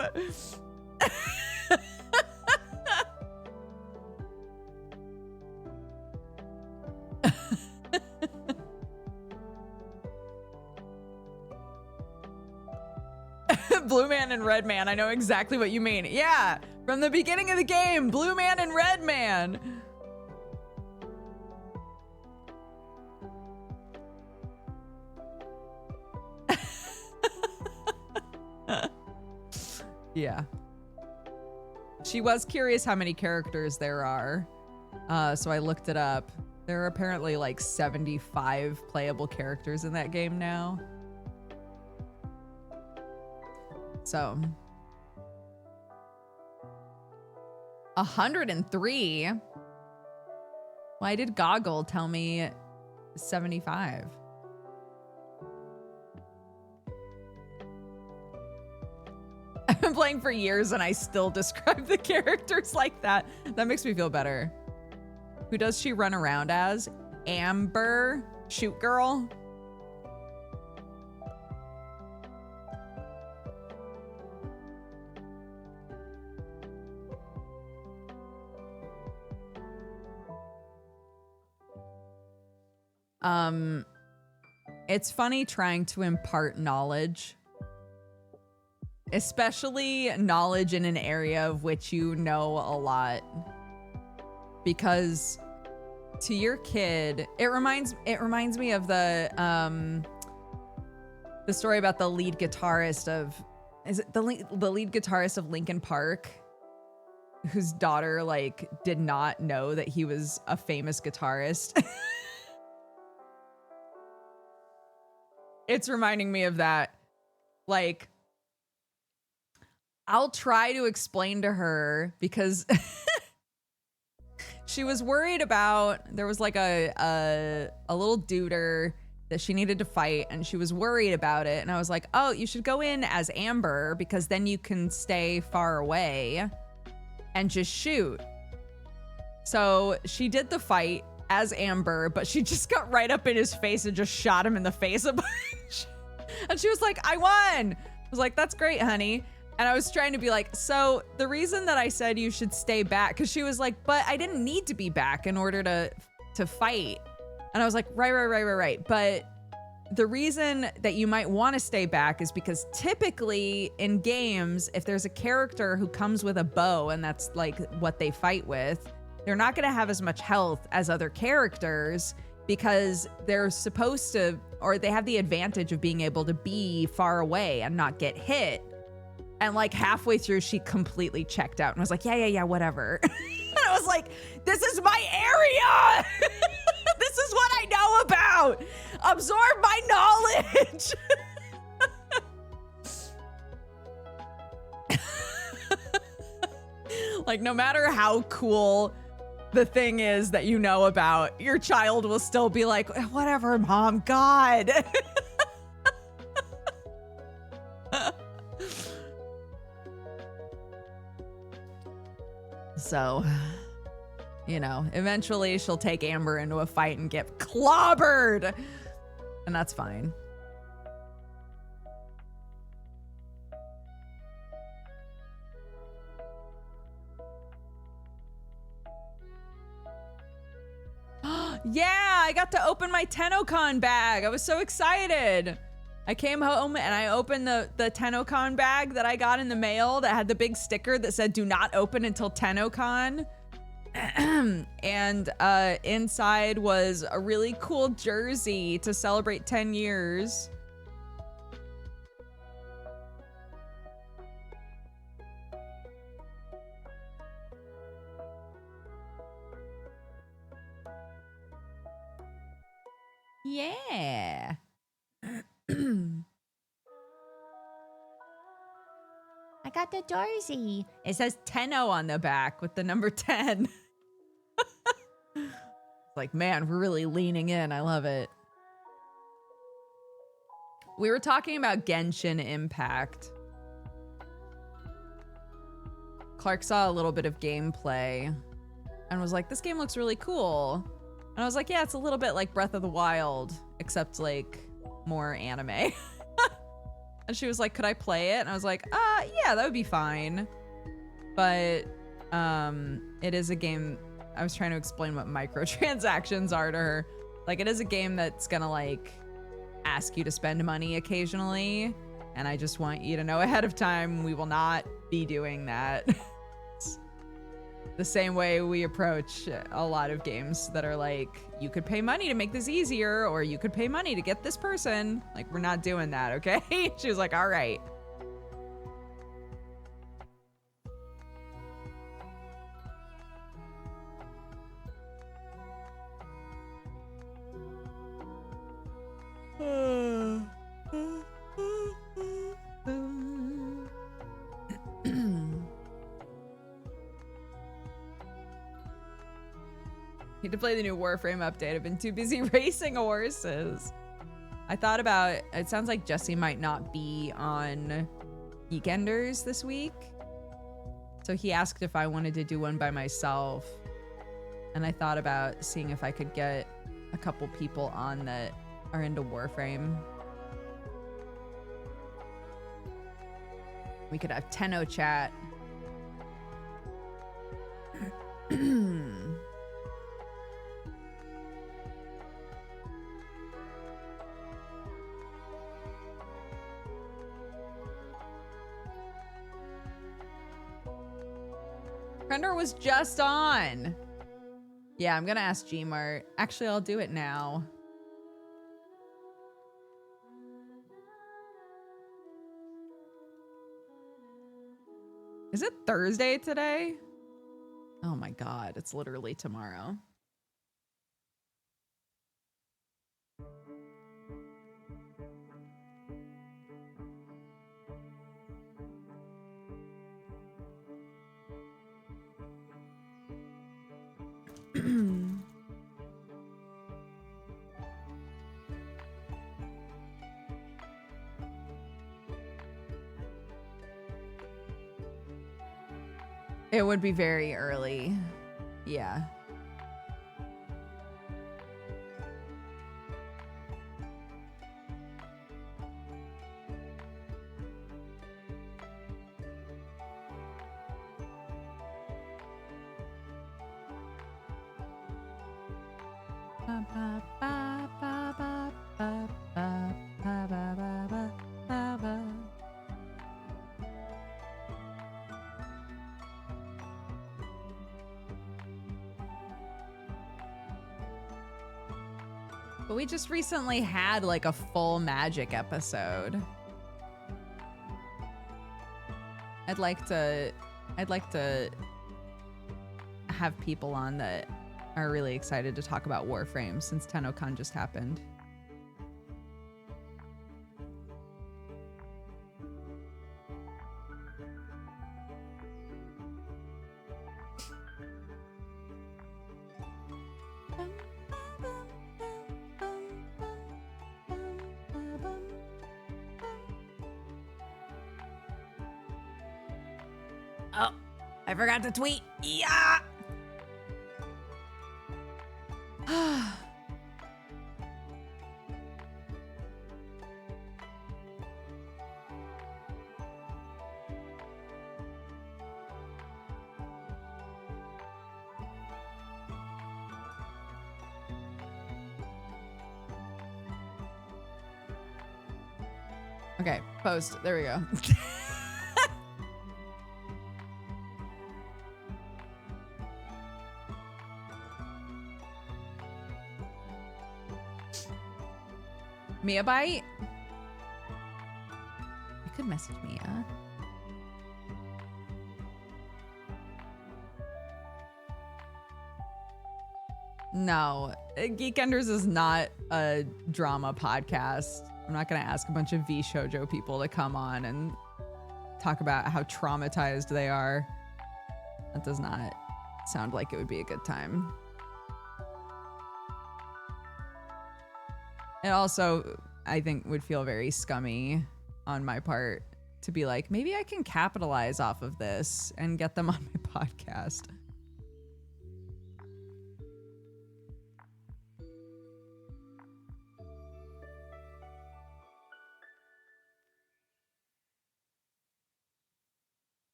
Blue Man and Red Man. I know exactly what you mean. Yeah, from the beginning of the game, Blue Man and Red Man. Yeah. She was curious how many characters there are. So I looked it up. There are apparently like 75 playable characters in that game now. So 103. Why did Goggle tell me 75? I've been playing for years and I still describe the characters like that. That makes me feel better. Who does she run around as? Amber Shoot Girl? It's funny trying to impart knowledge, especially knowledge in an area of which you know a lot, because to your kid, it reminds me of the story about the lead guitarist of, is it the lead guitarist of Linkin Park, whose daughter like did not know that he was a famous guitarist. It's reminding me of that. Like, I'll try to explain to her because she was worried about, there was like a little duder that she needed to fight and she was worried about it. And I was like, oh, you should go in as Amber because then you can stay far away and just shoot. So she did the fight as Amber, but she just got right up in his face and just shot him in the face a bunch. And she was like, I won. I was like, that's great, honey. And I was trying to be like, so the reason that I said you should stay back, because she was like, but I didn't need to be back in order to fight. And I was like, right. But the reason that you might want to stay back is because typically in games, if there's a character who comes with a bow and that's like what they fight with, they're not going to have as much health as other characters because they're supposed to, or they have the advantage of being able to be far away and not get hit. And like halfway through, she completely checked out and was like, yeah, whatever. And I was like, this is my area. This is what I know about. Absorb my knowledge. Like, no matter how cool the thing is that you know about, your child will still be like, whatever, Mom, God. So, you know, eventually she'll take Amber into a fight and get clobbered. And that's fine. Yeah, I got to open my TennoCon bag. I was so excited. I came home and I opened the TennoCon bag that I got in the mail that had the big sticker that said do not open until TennoCon. And inside was a really cool jersey to celebrate 10 years. Yeah. I got the jersey. It says Tenno on the back with the number 10. Like, man, we're really leaning in. I love it. We were talking about Genshin Impact. Clark saw a little bit of gameplay and was like, this game looks really cool. And I was like, yeah, it's a little bit like Breath of the Wild, except like more anime. And she was like, could I play it? And I was like, yeah, that would be fine. But it is a game. I was trying to explain what microtransactions are to her. Like, it is a game that's gonna like ask you to spend money occasionally. And I just want you to know ahead of time, we will not be doing that. The same way we approach a lot of games that are like, you could pay money to make this easier, or you could pay money to get this person. Like, we're not doing that, okay? She was like, all right. Need to play the new Warframe update. I've been too busy racing horses. I thought about, it sounds like Jesse might not be on Geekenders this week. So he asked if I wanted to do one by myself. And I thought about seeing if I could get a couple people on that are into Warframe. We could have Tenno chat. Krender was just on. Yeah, I'm gonna ask Gmart. Actually, I'll do it now. Is it Thursday today? Oh my God, it's literally tomorrow. It would be very early. Yeah. But we just recently had like a full Magic episode. I'd like to have people on that are really excited to talk about Warframe since TennoCon just happened. Oh, I forgot to tweet. Yeah. Okay, post. There we go. Mia Bite? I could message Mia. No, Geekenders is not a drama podcast. I'm not gonna ask a bunch of VShojo people to come on and talk about how traumatized they are. That does not sound like it would be a good time. It also, I think, would feel very scummy on my part to be like, maybe I can capitalize off of this and get them on my podcast.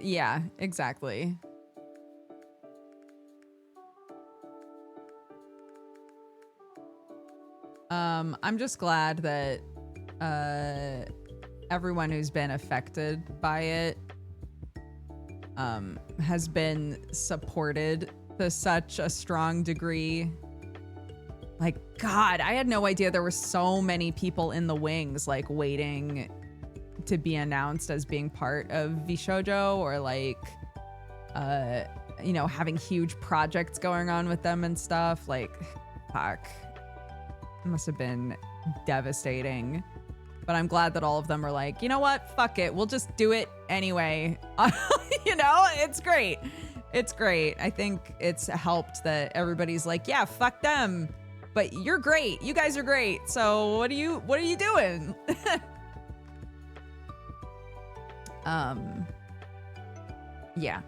Yeah, exactly. I'm just glad that everyone who's been affected by it has been supported to such a strong degree. Like, God, I had no idea there were so many people in the wings, like, waiting to be announced as being part of VShojo, or like, you know, having huge projects going on with them and stuff. Like, fuck. It must have been devastating. But I'm glad that all of them are like, you know what? Fuck it. We'll just do it anyway. You know, it's great. It's great. I think it's helped that everybody's like, yeah, fuck them. But you're great. You guys are great. So what are you doing? Yeah.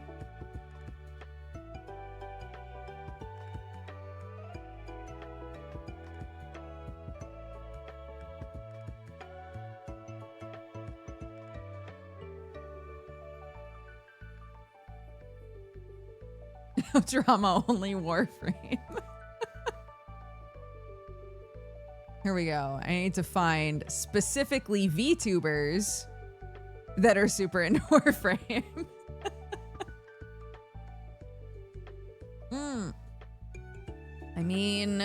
No drama, only Warframe. Here we go. I need to find specifically VTubers that are super into Warframe. I mean,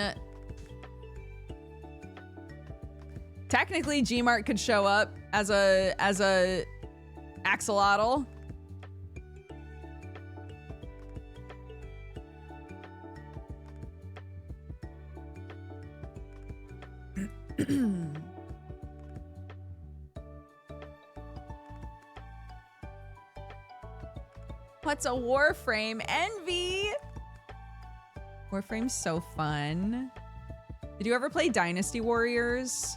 technically Gmart could show up as a axolotl. What's a Warframe? Envy! Warframe's so fun. Did you ever play Dynasty Warriors?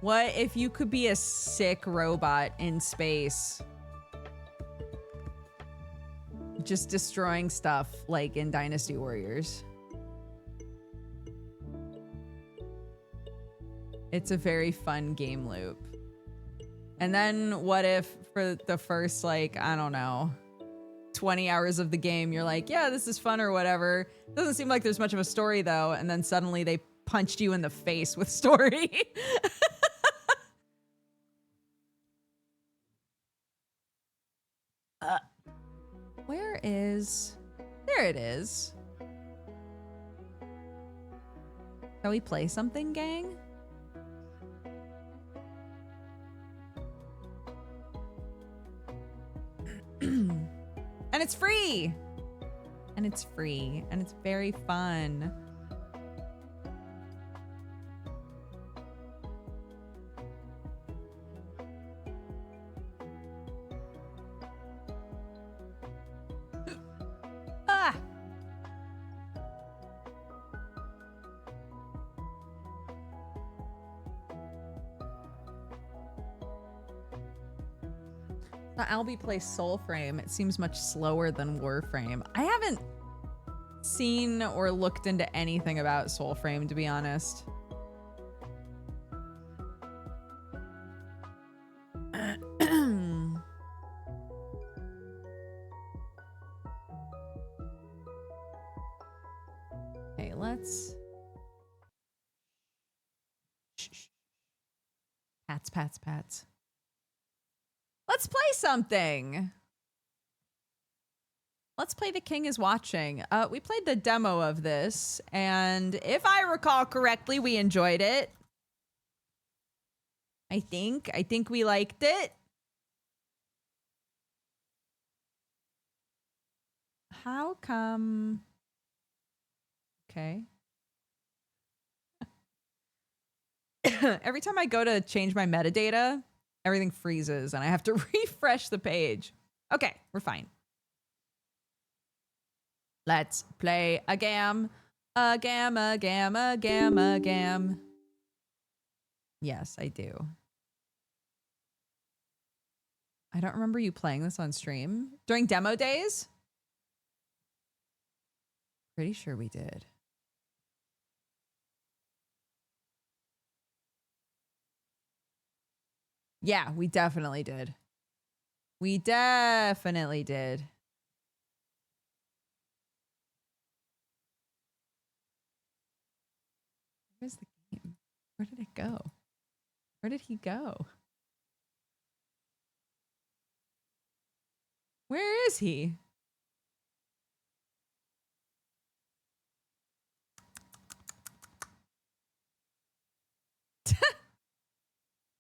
What if you could be a sick robot in space? Just destroying stuff like in Dynasty Warriors. It's a very fun game loop. And then what if for the first, like, I don't know, 20 hours of the game, you're like, yeah, this is fun or whatever. Doesn't seem like there's much of a story though, and then suddenly they punched you in the face with story. Where is... There it is. Shall we play something, gang? And it's free! And it's free. And it's very fun. Ah! Albie plays Soulframe. It seems much slower than Warframe. I haven't seen or looked into anything about Soulframe, to be honest. Okay, let's... Pats, pats, pats. Let's play something. Let's play The King is Watching. We played the demo of this, and if I recall correctly, we enjoyed it. I think we liked it. How come? Okay. Every time I go to change my metadata, everything freezes and I have to refresh the page. Okay, we're fine. Let's play a gam. A gam, a gam, a gam, a gam. Yes, I do. I don't remember you playing this on stream. During demo days? Pretty sure we did. Yeah, we definitely did. We definitely did. Where's the game? Where did it go? Where did he go? Where is he?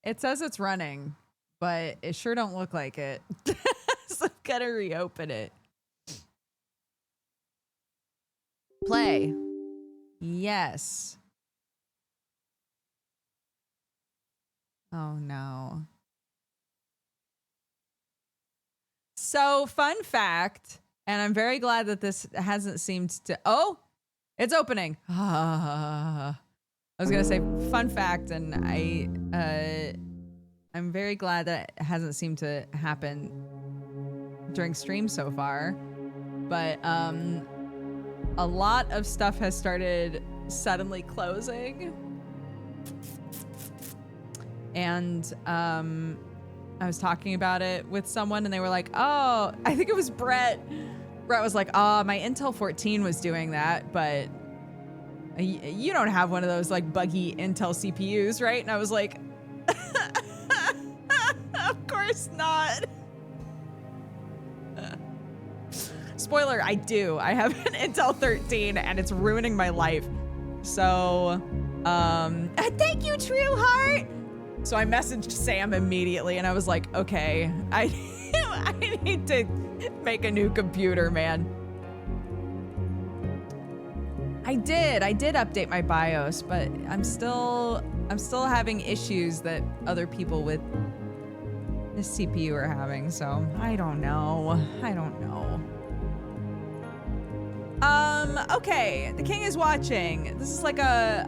It says it's running, but it sure don't look like it. So I'm gonna reopen it. Play. Yes. Oh no. So fun fact, and I'm very glad that this hasn't seemed to... Oh, it's opening. I was gonna say fun fact, and I'm very glad that it hasn't seemed to happen during stream so far. But a lot of stuff has started suddenly closing. And I was talking about it with someone and they were like, oh, I think it was Brett. Brett was like, oh, my Intel 14 was doing that, but you don't have one of those like buggy Intel CPUs, right? And I was like, of course not. Spoiler, I do. I have an Intel 13 and it's ruining my life. So, thank you, True Heart. So I messaged Sam immediately and I was like, okay, I need to make a new computer, man. I did update my BIOS, but I'm still having issues that other people with this CPU are having, so I don't know. Okay, The King is Watching. This is like a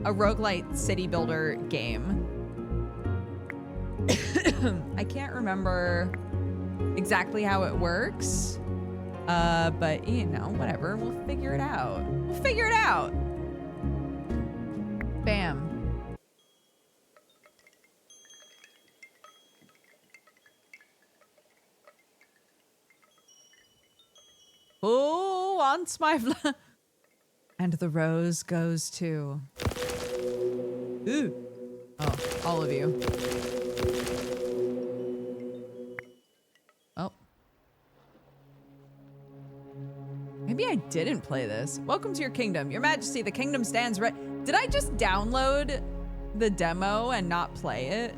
roguelite city builder game. I can't remember exactly how it works, but you know, whatever. We'll figure it out. Bam. wants my and the rose goes too. Ooh. Oh, all of you. Oh. Maybe I didn't play this. Welcome to your kingdom. Your Majesty, the kingdom stands ready. Did I just download the demo and not play it?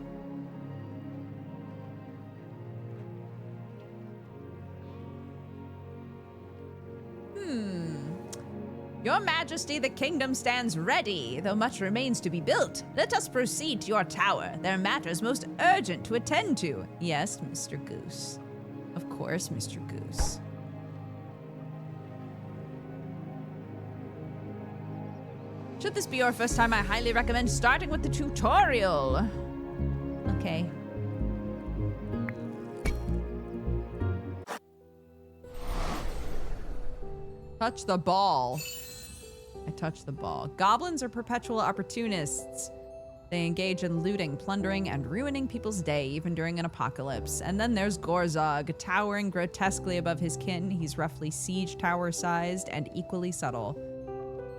Your Majesty, the kingdom stands ready, though much remains to be built. Let us proceed to your tower. There are matters most urgent to attend to. Yes, Mr. Goose. Of course, Mr. Goose. Should this be your first time, I highly recommend starting with the tutorial. Okay. Touch the ball. I touched the ball. Goblins are perpetual opportunists. They engage in looting, plundering, and ruining people's day, even during an apocalypse. And then there's Gorzog, towering grotesquely above his kin. He's roughly siege tower-sized and equally subtle.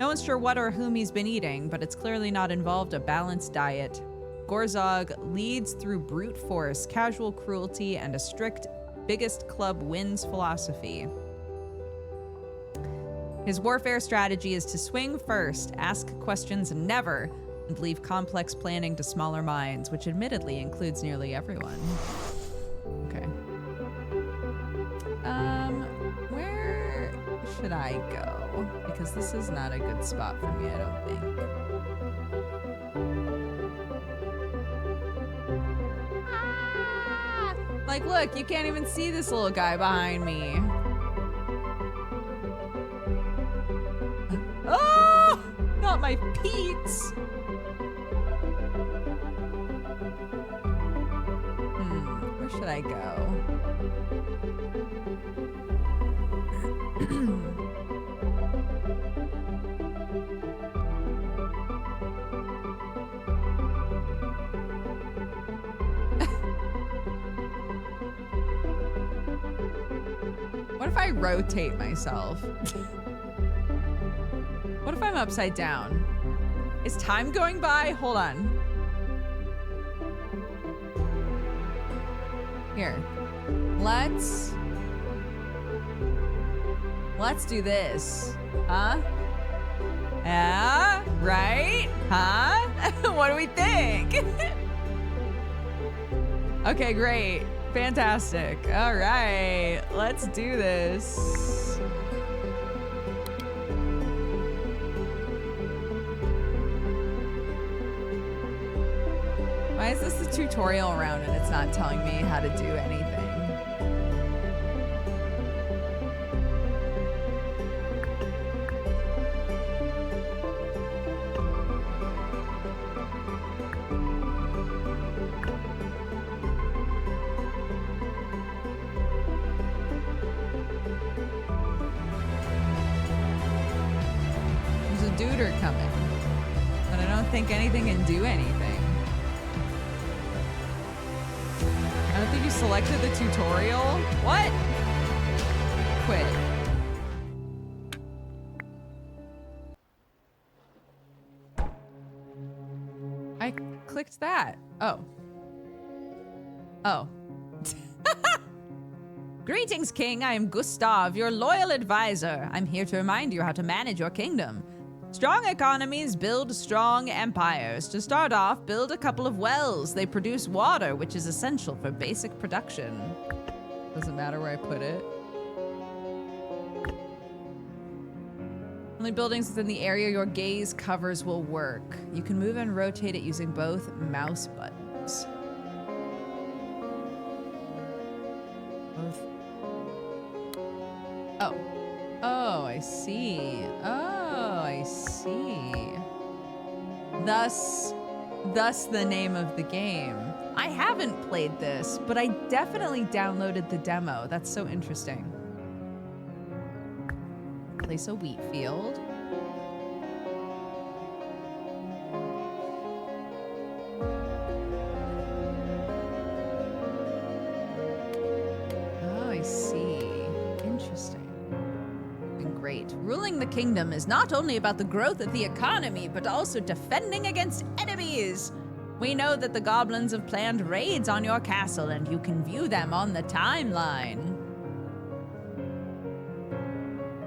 No one's sure what or whom he's been eating, but it's clearly not involved a balanced diet. Gorzog leads through brute force, casual cruelty, and a strict biggest club wins philosophy. His warfare strategy is to swing first, ask questions never, and leave complex planning to smaller minds, which admittedly includes nearly everyone. Okay. Where should I go? Because this is not a good spot for me, I don't think. Ah! Like, look, you can't even see this little guy behind me. Oh, not my Pete's. Where should I go? What if I rotate myself? What if I'm upside down? Is time going by? Hold on. Here. Let's do this. Huh? Yeah? Right? Huh? What do we think? Okay, great. Fantastic. All right. Let's do this. Why is this the tutorial round and it's not telling me how to do anything? There's a duder coming, but I don't think anything can do anything. I don't think you selected the tutorial. What? Quit. I clicked that. Oh. Oh. Greetings, King. I am Gustav, your loyal advisor. I'm here to remind you how to manage your kingdom. Strong economies build strong empires. To start off, build a couple of wells. They produce water, which is essential for basic production. Doesn't matter where I put it. Only buildings within the area your gaze covers will work. You can move and rotate it using both mouse buttons. Both. Oh. Oh, I see. Oh, I see. Thus the name of the game. I haven't played this, but I definitely downloaded the demo. That's so interesting. Place a wheat field. Oh, I see. Interesting. Great. Ruling the kingdom is not only about the growth of the economy, but also defending against enemies. We know that the goblins have planned raids on your castle, and you can view them on the timeline.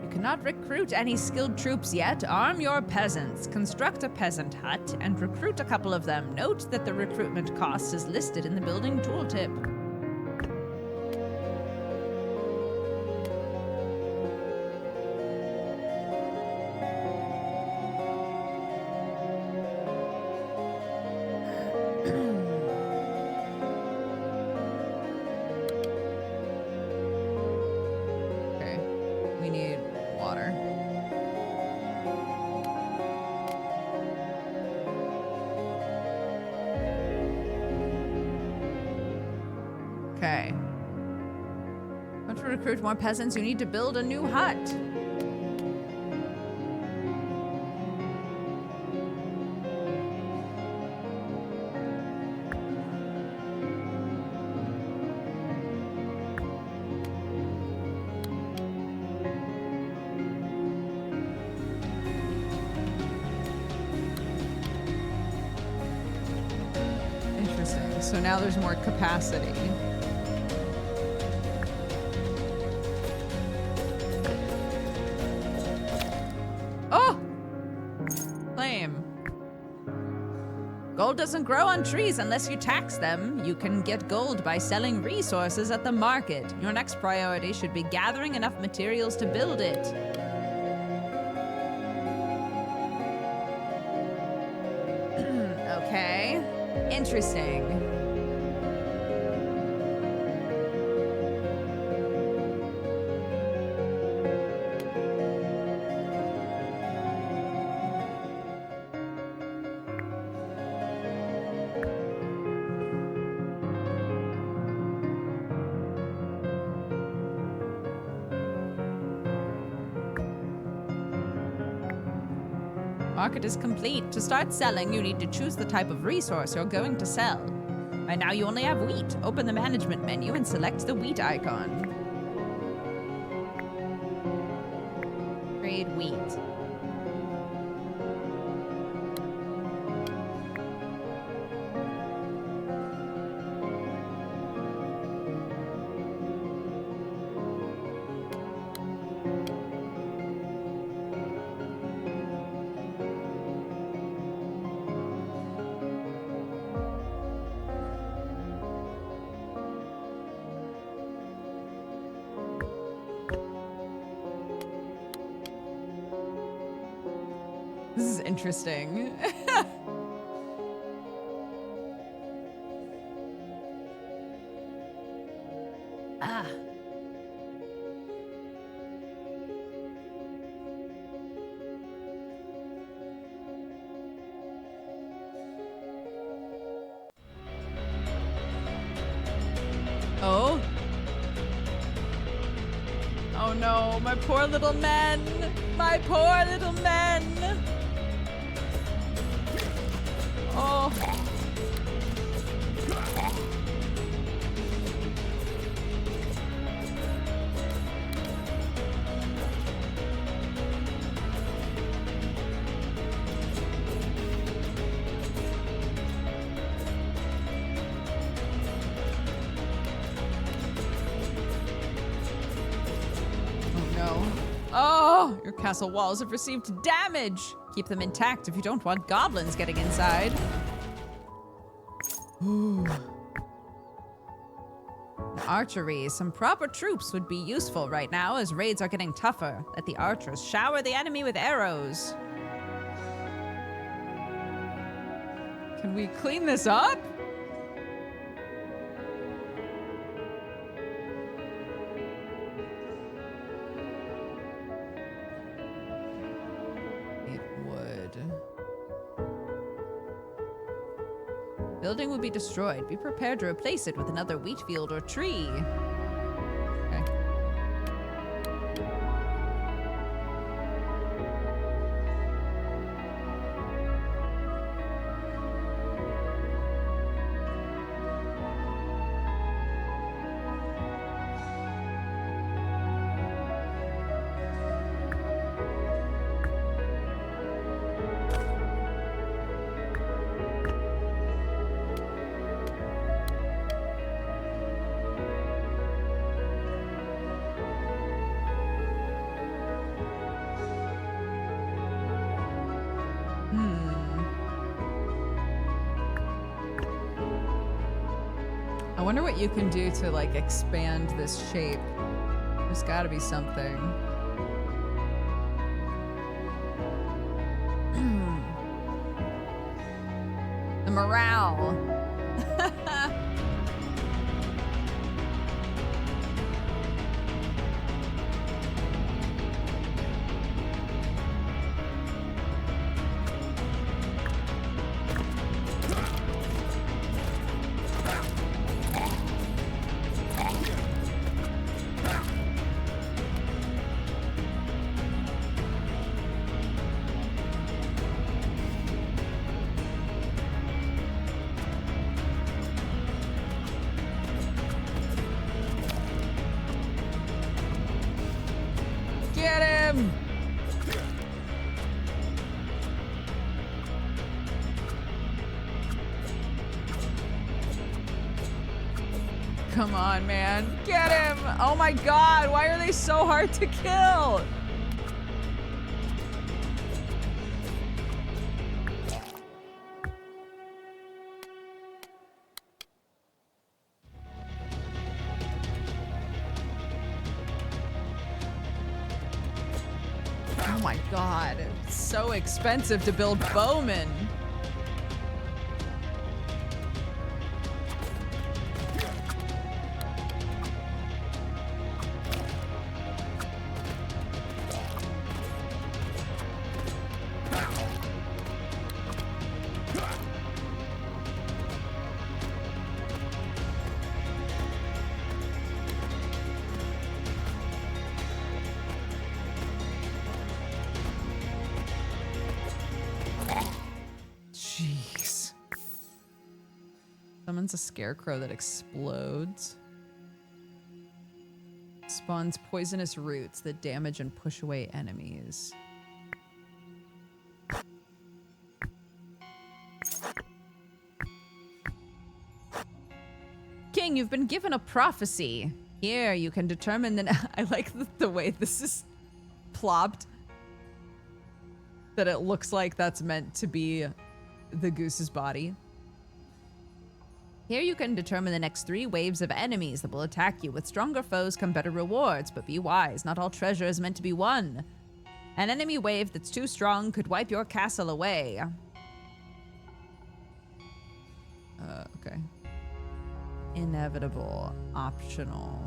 You cannot recruit any skilled troops yet. Arm your peasants, construct a peasant hut, and recruit a couple of them. Note that the recruitment cost is listed in the building tooltip. Okay. Want to recruit more peasants? You need to build a new hut. Interesting. So now there's more capacity. Gold doesn't grow on trees unless you tax them. You can get gold by selling resources at the market. Your next priority should be gathering enough materials to build it. Okay. Interesting. Market is complete. To start selling, you need to choose the type of resource you're going to sell. Right now, you only have wheat. Open the management menu and select the wheat icon. Trade wheat. This is interesting. Ah. Oh. Oh no, my poor little men. My poor little men. Oh. Oh, your castle walls have received damage. Keep them intact if you don't want goblins getting inside. Ooh. Archery. Some proper troops would be useful right now as raids are getting tougher. Let the archers shower the enemy with arrows. Can we clean this up? Building will be destroyed. Be prepared to replace it with another wheat field or tree. Okay. wonder what you can do to like expand this shape. There's gotta be something. The morale. Get him! Come on, man. Get him! Oh my god, why are they so hard to kill? Oh my god, it's so expensive to build bowmen. Jeez. Summons a scarecrow that explodes. Spawns poisonous roots that damage and push away enemies. King, you've been given a prophecy. Here, you can determine the... I like the way this is plopped. That it looks like that's meant to be the goose's body. Here you can determine the next 3 waves of enemies that will attack you. With stronger foes come better rewards, but be wise, not all treasure is meant to be won. An enemy wave that's too strong could wipe your castle away. Okay. Inevitable. Optional.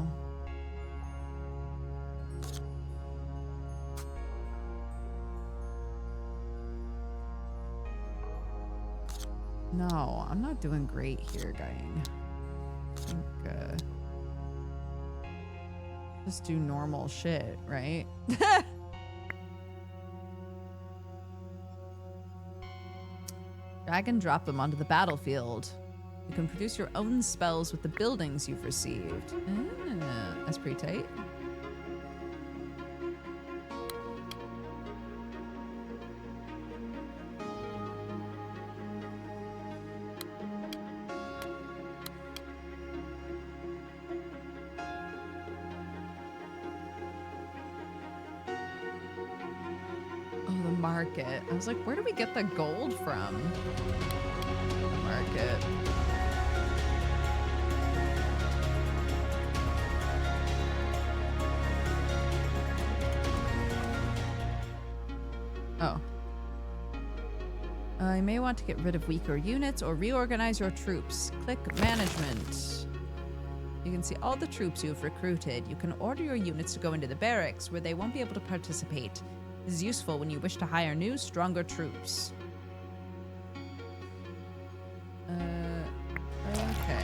No, I'm not doing great here, gang. I think, just do normal shit, right? Drag and drop them onto the battlefield. You can produce your own spells with the buildings you've received. That's pretty tight. Market. I was like, where do we get the gold from? The market. Oh. You may want to get rid of weaker units or reorganize your troops. Click management. You can see all the troops you've recruited. You can order your units to go into the barracks where they won't be able to participate. This is useful when you wish to hire new, stronger troops. Okay.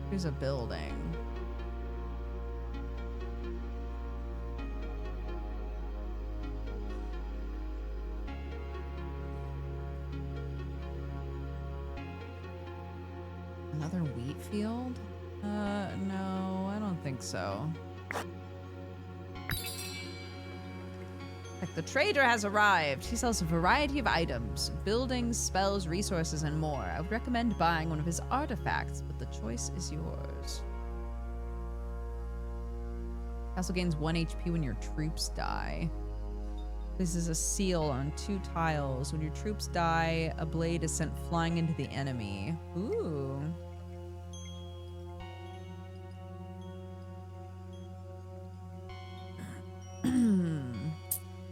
Here's a building. Another wheat field? No, I don't think so. The trader has arrived. He sells a variety of items, buildings, spells, resources, and more. I would recommend buying one of his artifacts, but the choice is yours. Castle gains 1 HP when your troops die. Places a seal on 2 tiles. When your troops die, a blade is sent flying into the enemy. Ooh.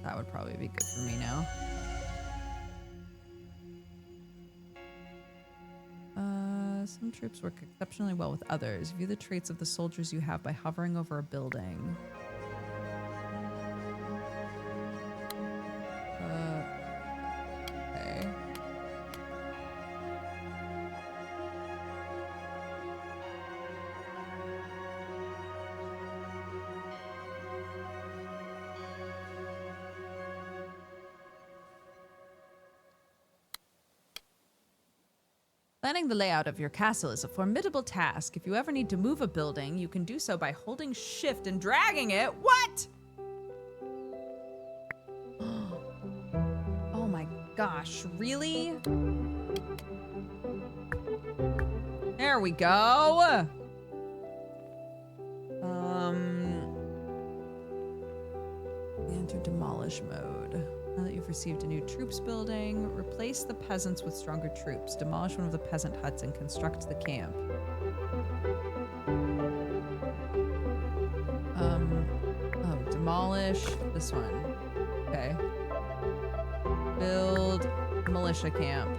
That would probably be good for me now. Some troops work exceptionally well with others. View the traits of the soldiers you have by hovering over a building. Okay. Planning the layout of your castle is a formidable task. If you ever need to move a building, you can do so by holding shift and dragging it. What? Oh my gosh, really? There we go. Enter demolish mode. Now that you've received a new troops building, replace the peasants with stronger troops. Demolish one of the peasant huts and construct the camp. Oh, demolish this one. Okay. Build militia camp.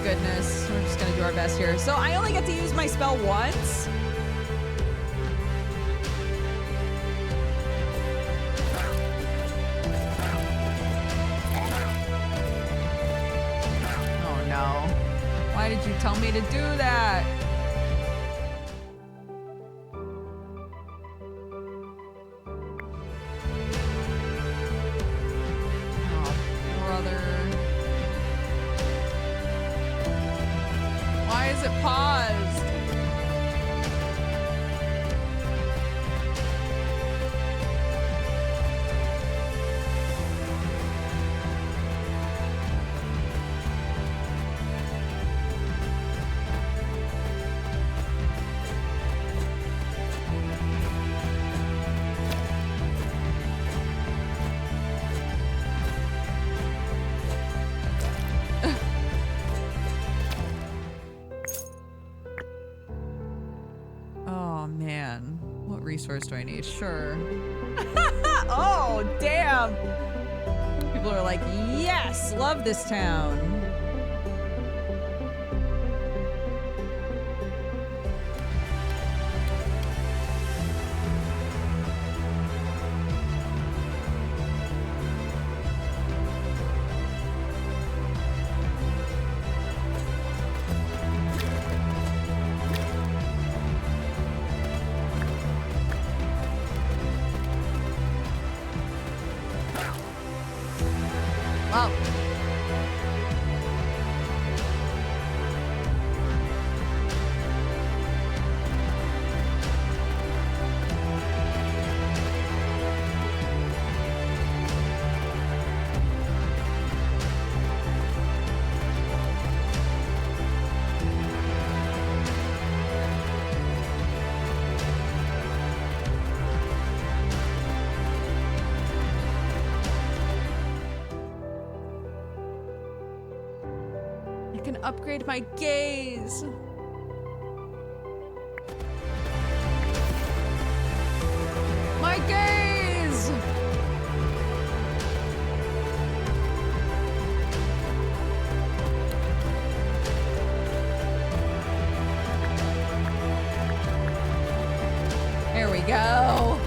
Goodness, we're just gonna do our best here. So I only get to use my spell once? Oh no. Why did you tell me to do that? Resource do I need? Sure. Oh, damn. People are like, yes, love this town. Upgrade my gaze. My gaze. There we go.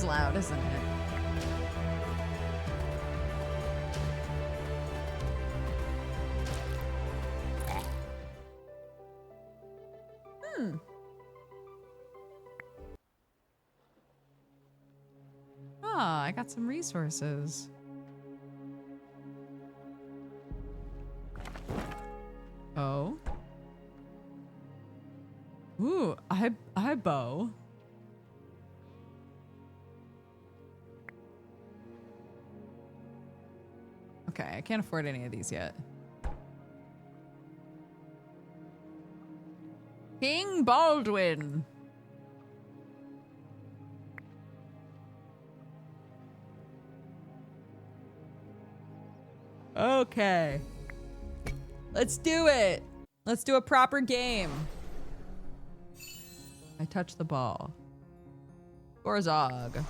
Loud, isn't it? I I got some resources. Oh. Ooh, I bow. Okay, I can't afford any of these yet. King Baldwin. Okay. Let's do it. Let's do a proper game. I touched the ball. Gorzog.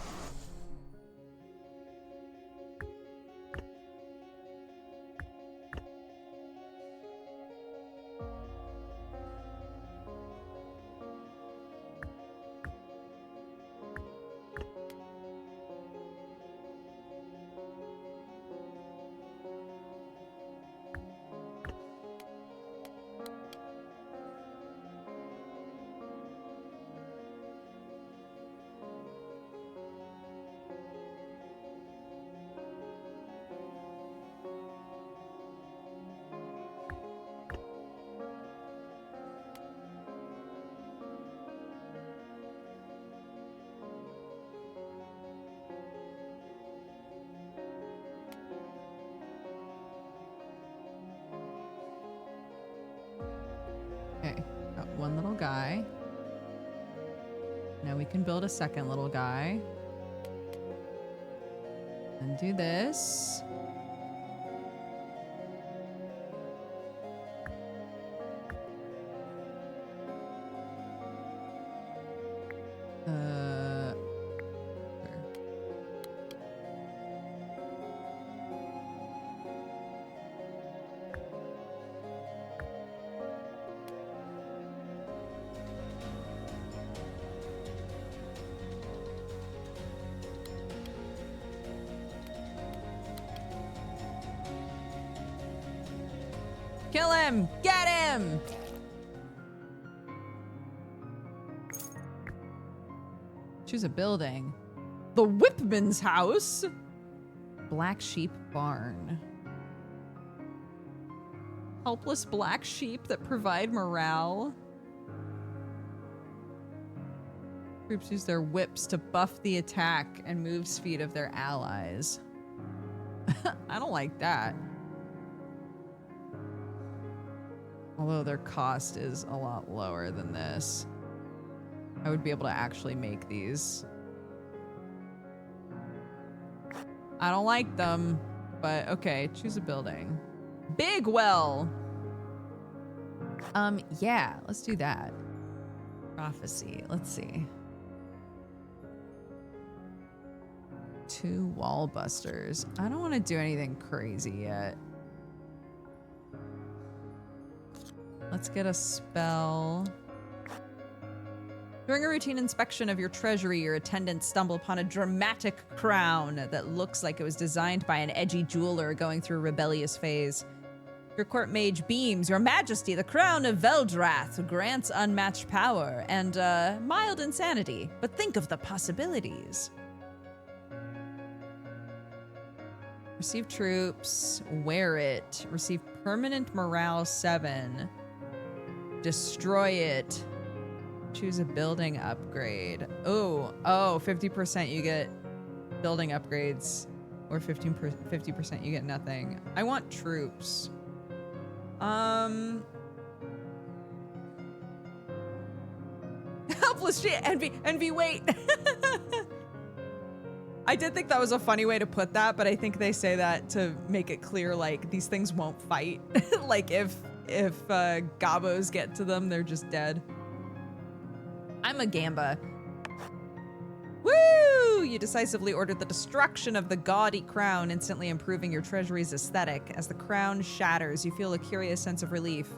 Okay, got one little guy. Now we can build a second little guy. And do this. Where? Kill him! Get him! Choose a building. The Whipman's house? Black Sheep Barn. Helpless black sheep that provide morale. Troops use their whips to buff the attack and move speed of their allies. I don't like that. Although their cost is a lot lower than this. I would be able to actually make these. I don't like them, but okay, choose a building. Big well. Yeah, let's do that. Prophecy, let's see. 2 wall busters. I don't want to do anything crazy yet. Let's get a spell. During a routine inspection of your treasury, your attendants stumble upon a dramatic crown that looks like it was designed by an edgy jeweler going through a rebellious phase. Your court mage beams, Your Majesty, the crown of Veldrath grants unmatched power and mild insanity, but think of the possibilities. Receive troops, wear it, receive permanent morale 7, destroy it. Choose a building upgrade. Oh, 50% you get building upgrades, or 50% you get nothing. I want troops. Helpless shit. Envy, wait. I did think that was a funny way to put that, but I think they say that to make it clear, like, these things won't fight. Like, if Gabos get to them, they're just dead. I'm a Gamba. Woo! You decisively ordered the destruction of the gaudy crown, instantly improving your treasury's aesthetic. As the crown shatters, you feel a curious sense of relief.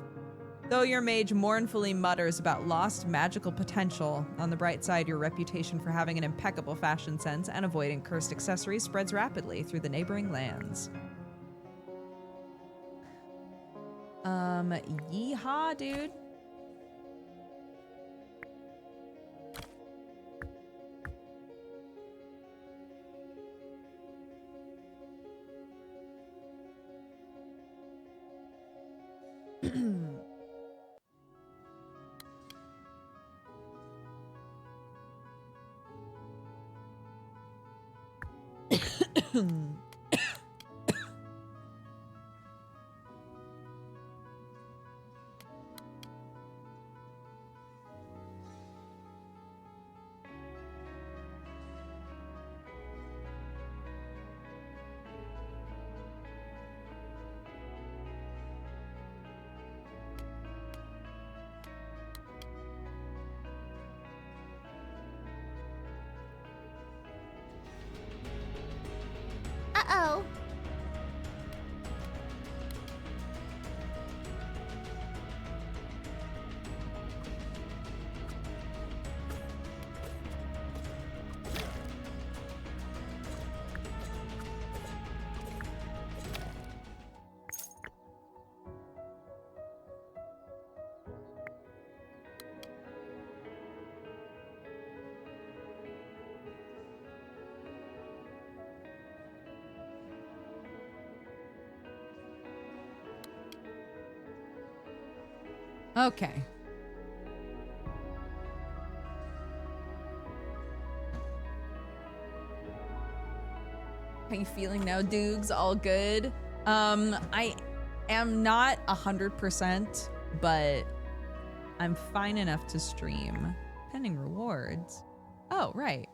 Though your mage mournfully mutters about lost magical potential, on the bright side, your reputation for having an impeccable fashion sense and avoiding cursed accessories spreads rapidly through the neighboring lands. Yeehaw, dude. Uh-oh. Okay. How you feeling now, Doogs? All good? I am not 100%, but I'm fine enough to stream. Pending rewards. Oh, right.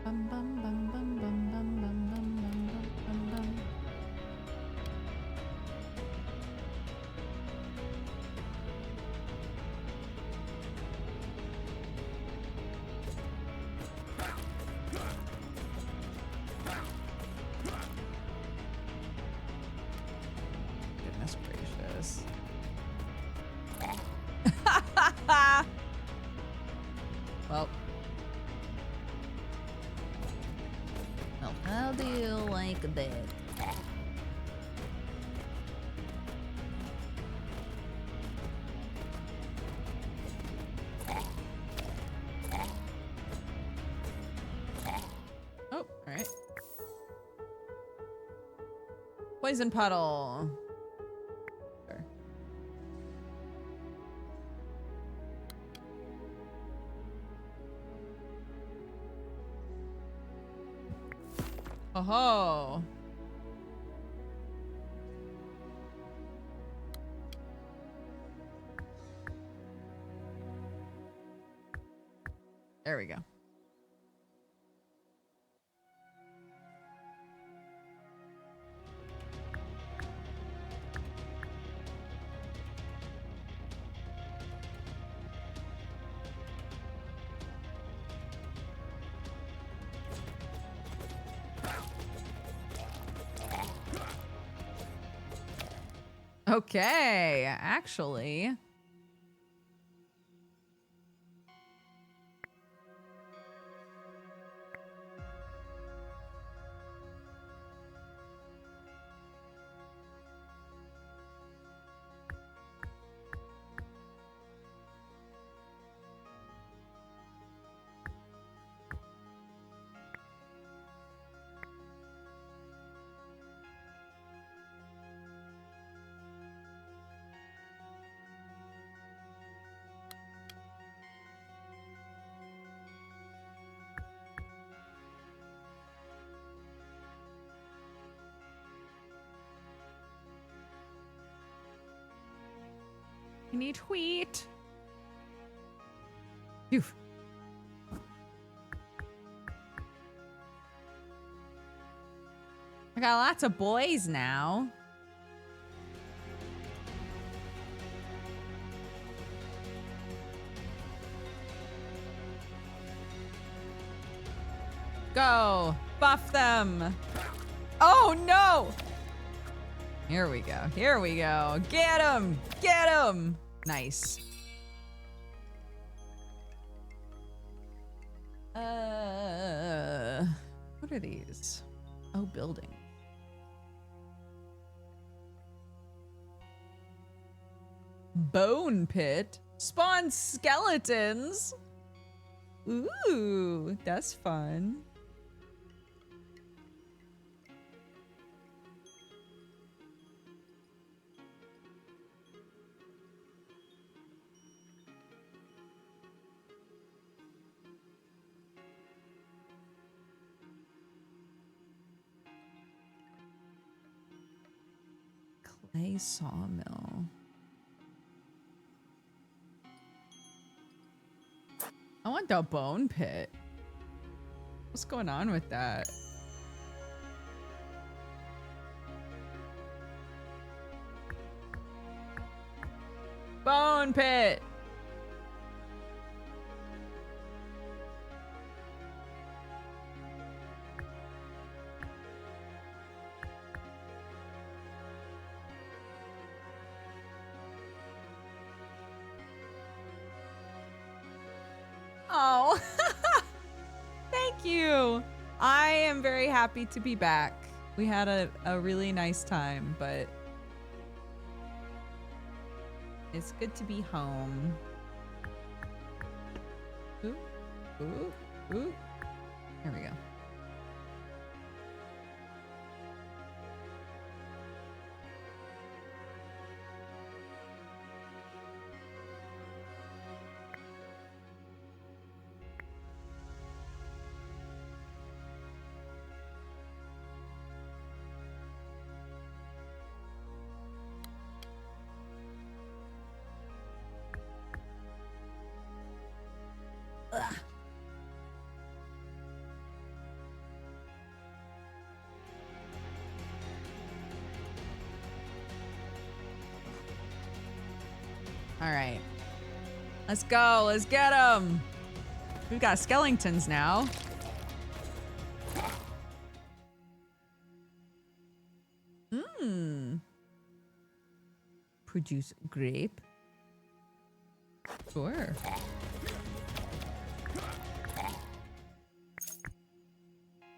Bum, bum, bum, bum, bum, bum, bum, bum, bum, bum, bum. Goodness gracious. Well. Well, how do you like that? Oh, alright. Poison puddle. Sure. Oh-ho. There we go. Okay, actually. I need wheat. Phew. I got lots of boys now. Go. Buff them. Oh, no. Here we go. Here we go. Get him. Get him. Nice. What are these? Oh, building. bone pit. Spawn skeletons. Ooh, that's fun. Clay sawmill. I want the bone pit. What's going on with that? Bone pit. Oh, thank you. I am very happy to be back. We had a really nice time, but it's good to be home. Ooh, ooh, ooh. There we go. Ugh. All right. Let's go. Let's get them. We've got skeletons now. Produce grape. Sure.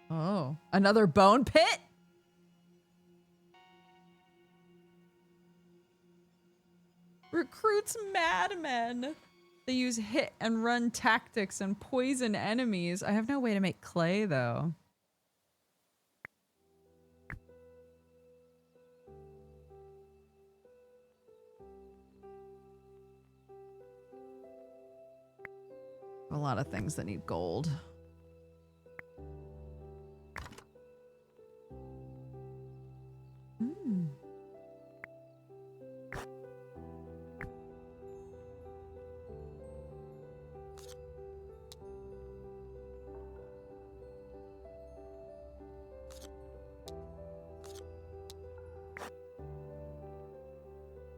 Oh, another bone pit? Recruits madmen. They use hit and run tactics and poison enemies. I have no way to make clay though. A lot of things that need gold.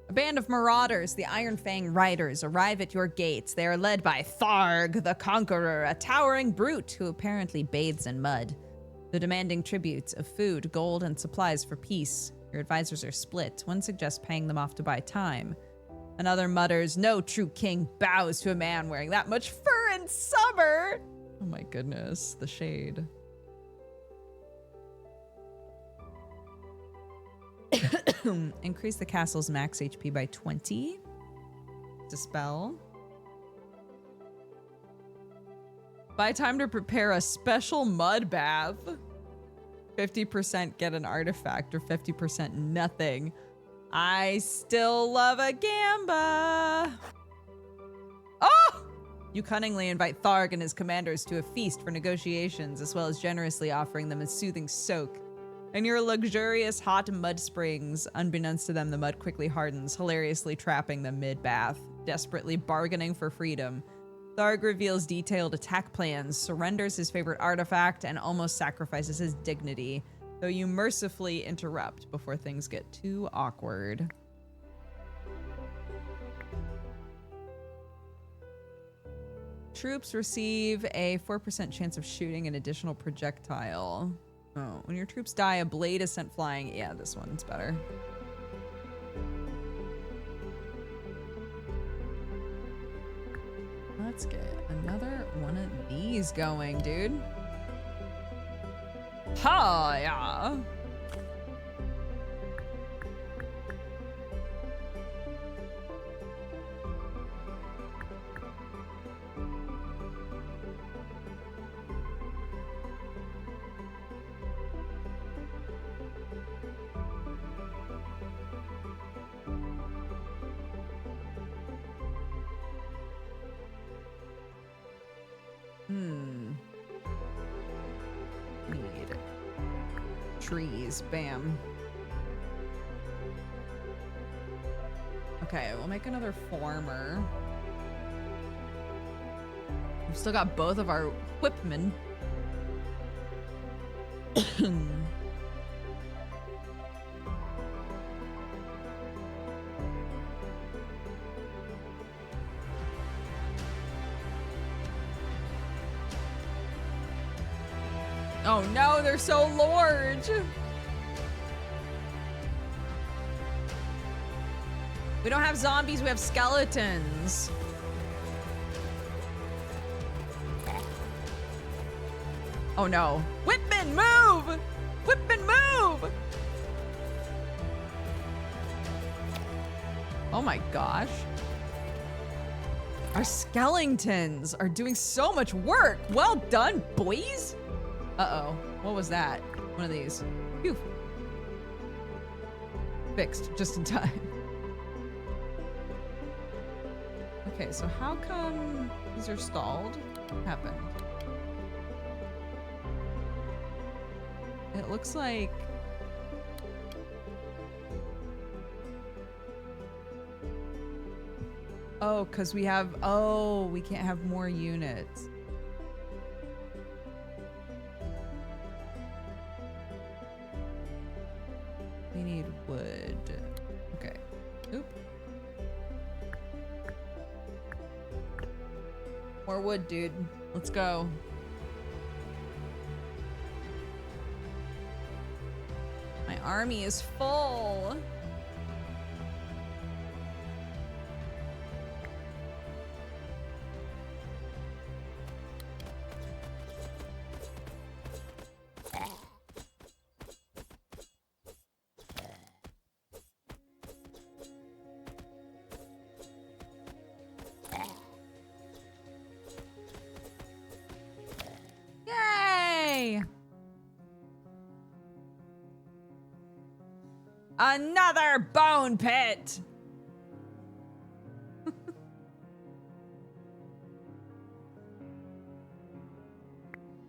A band of marauders, the Iron Fang Riders, arrive at your gates. They are led by Tharg, the Conqueror, a towering brute who apparently bathes in mud. They're demanding tributes of food, gold, and supplies for peace. Your advisors are split. One suggests paying them off to buy time. Another mutters, no true king bows to a man wearing that much fur in summer. Oh my goodness, the shade. Increase the castle's max HP by 20. Dispel. Buy time to prepare a special mud bath. 50% get an artifact or 50% nothing. I still love a gamba. Oh! You cunningly invite Tharg and his commanders to a feast for negotiations, as well as generously offering them a soothing soak. In your luxurious hot mud springs, unbeknownst to them, the mud quickly hardens, hilariously trapping them mid-bath. Desperately bargaining for freedom, Tharg reveals detailed attack plans, surrenders his favorite artifact, and almost sacrifices his dignity, though you mercifully interrupt before things get too awkward. Troops receive a 4% chance of shooting an additional projectile. Oh, when your troops die, a blade is sent flying. Yeah, this one's better. Let's get another one of these going, dude. Ha, yeah. Need trees. Bam. Okay, we'll make another farmer. We've still got both of our whipmen. Oh no, they're so large. We don't have zombies, we have skeletons. Oh no. Whipman, move! Whipman, move! Oh my gosh. Our skeletons are doing so much work. Well done, boys. Uh-oh. What was that? One of these. Phew. Fixed just in time. Okay, so how come these are stalled? What happened? It looks like... Oh, because we have... Oh, we can't have more units. We need wood. Okay. Oop. More wood, dude. Let's go. My army is full. Yay! Another bone pit!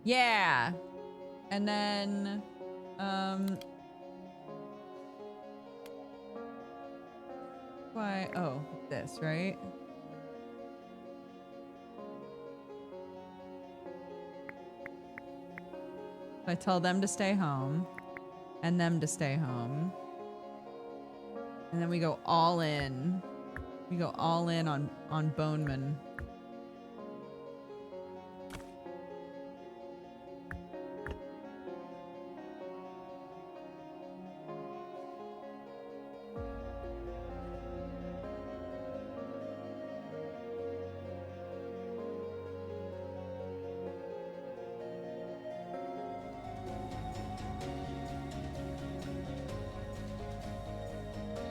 Yeah. And then, why? Oh, this, right? I tell them to stay home and them to stay home. And then we go all in. We go all in on Boneman.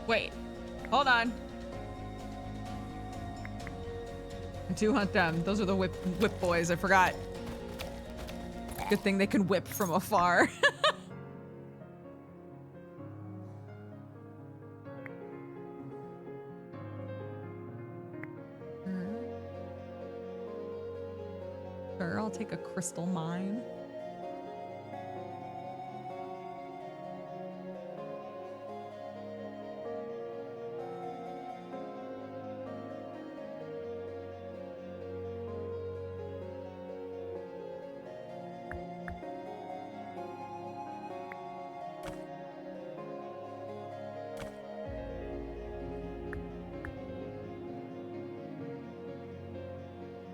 Wait, hold on. I do hunt them. Those are the whip boys. I forgot. Good thing they can whip from afar. Sure, I'll take a crystal mine.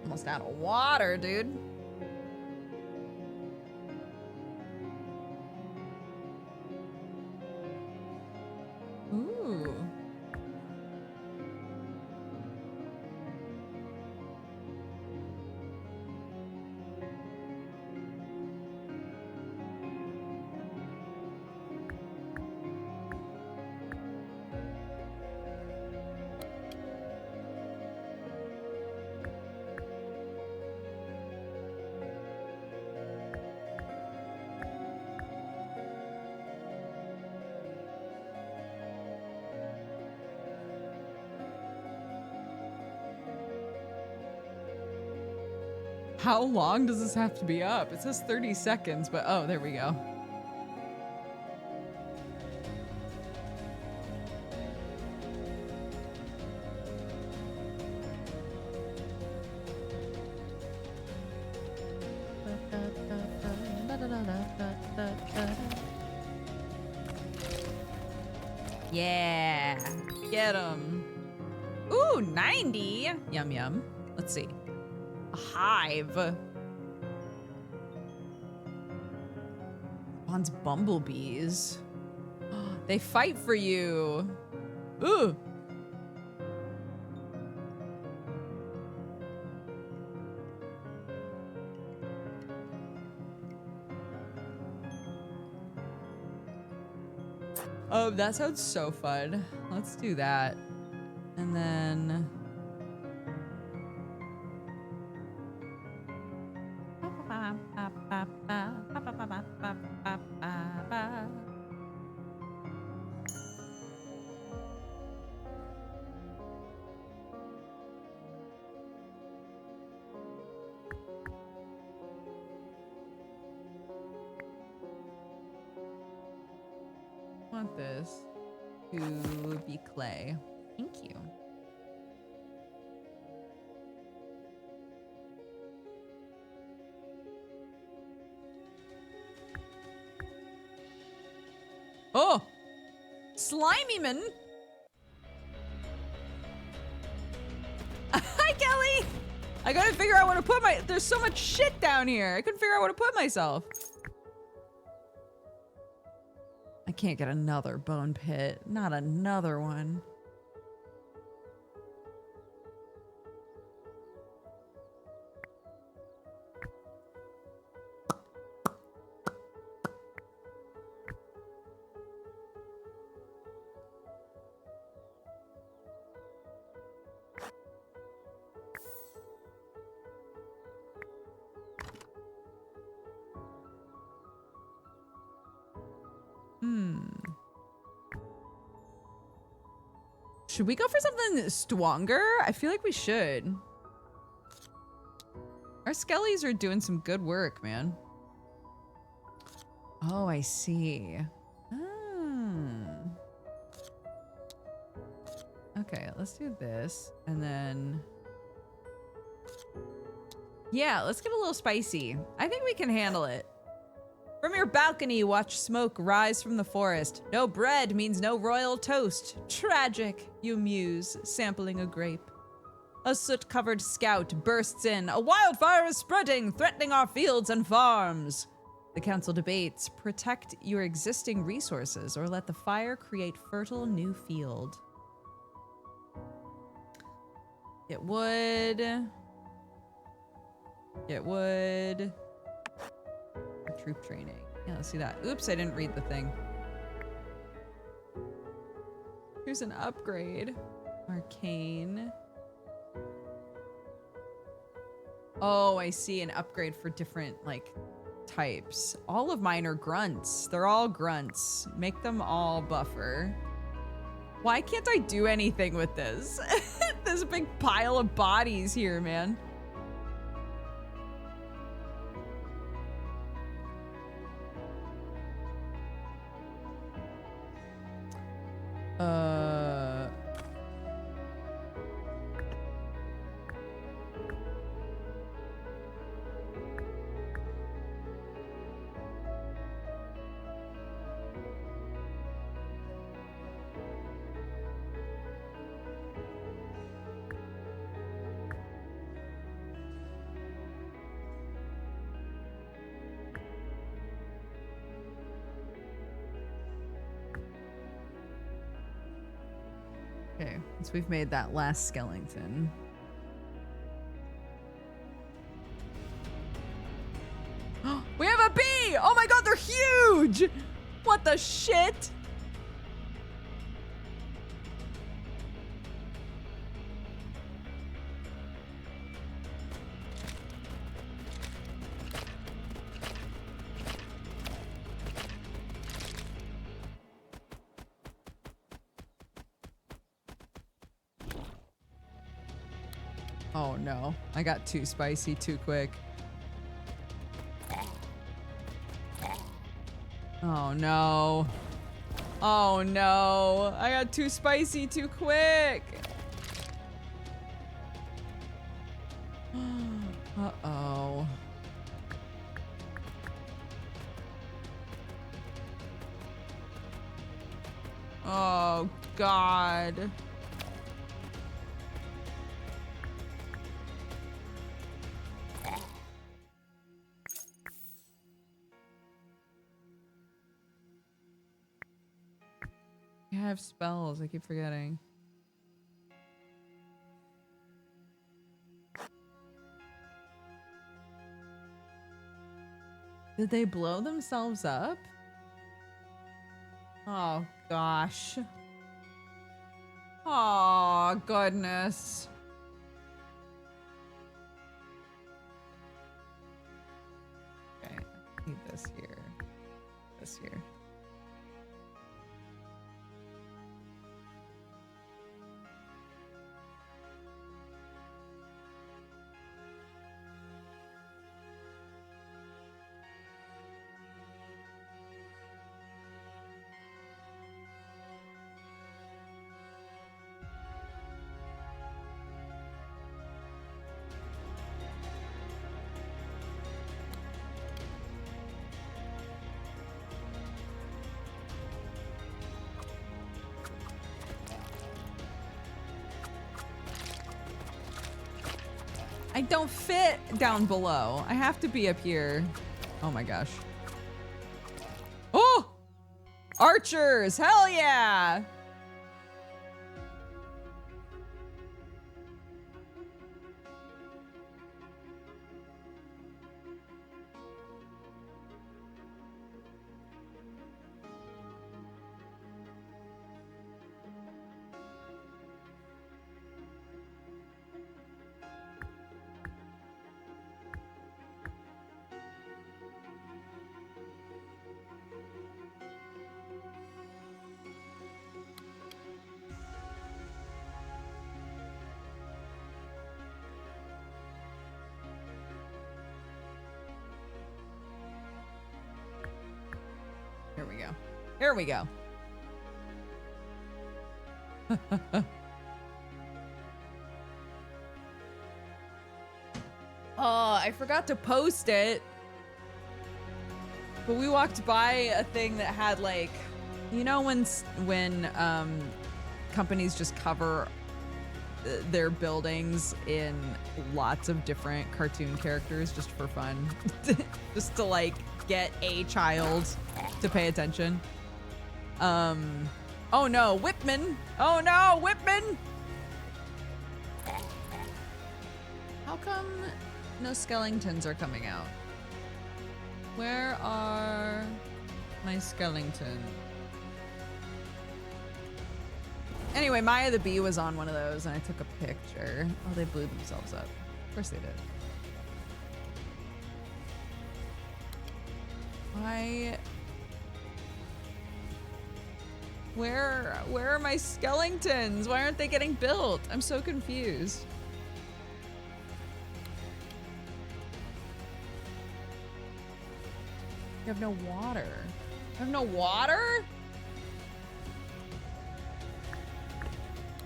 Almost out of water, dude. Ooh. How long does this have to be up? It says 30 seconds, but oh, there we go. Yeah, get him. Ooh, 90. Yum, yum. Let's see. A hive. Spawn's bumblebees. They fight for you. Ooh. Oh, that sounds so fun. Let's do that. And then... want this to be clay. Thank you. Oh! Slimyman! Hi, Kelly! I gotta figure out where to put my- there's so much shit down here. I couldn't figure out where to put myself. I can't get another bone pit. Not another one. Should we go for something stronger? I feel like we should. Our skellies are doing some good work, man. Oh, I see. Okay, let's do this. And then... yeah, let's get a little spicy. I think we can handle it. From your balcony, watch smoke rise from the forest. No bread means no royal toast. Tragic, you muse, sampling a grape. A soot-covered scout bursts in. A wildfire is spreading, threatening our fields and farms. The council debates. Protect your existing resources or let the fire create fertile new field. It would. It would. Troop training. Yeah, let's see that. Oops, I didn't read the thing. Here's an upgrade. Arcane. Oh, I see an upgrade for different, like, types. All of mine are grunts. They're all grunts. Make them all buffer. Why can't I do anything with this? There's a big pile of bodies here, man. Okay, once we've made that last skeleton. We have a bee! Oh my god, they're huge! What the shit? Oh no, I got too spicy too quick. Oh no. Oh no. I got too spicy too quick. Uh-oh. Oh God. I have spells. I keep forgetting. Did they blow themselves up? Oh, gosh. Oh, goodness. Okay, I need this here. This here. I don't fit down below. I have to be up here. Oh my gosh. Oh! Archers! Hell yeah! Here we go. Here we go. Oh, I forgot to post it. But we walked by a thing that had like, you know, when companies just cover their buildings in lots of different cartoon characters just for fun, just to like get a child to pay attention. Oh no, Whitman! Oh no, Whitman! How come no skeletons are coming out? Where are my skeletons? Anyway, Maya the Bee was on one of those and I took a picture. Oh, they blew themselves up. Of course they did. Why? Where are my skeletons? Why aren't they getting built? I'm so confused. You have no water. You have no water?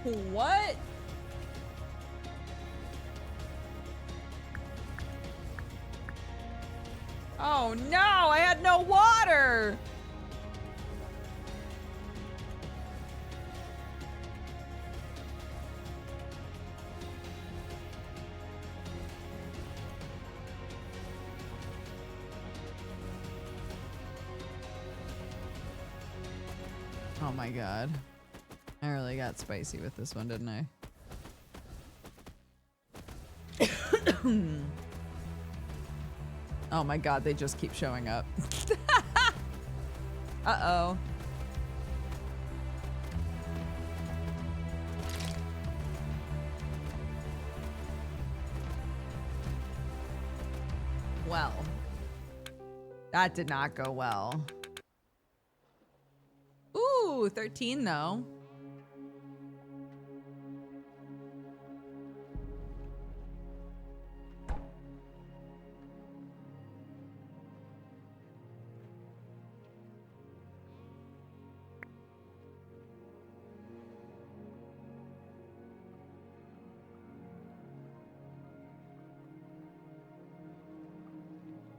What? Oh no, I had no water! Oh my god. I really got spicy with this one, didn't I? Oh my god, they just keep showing up. Uh-oh. Well, that did not go well. Ooh, 13 though.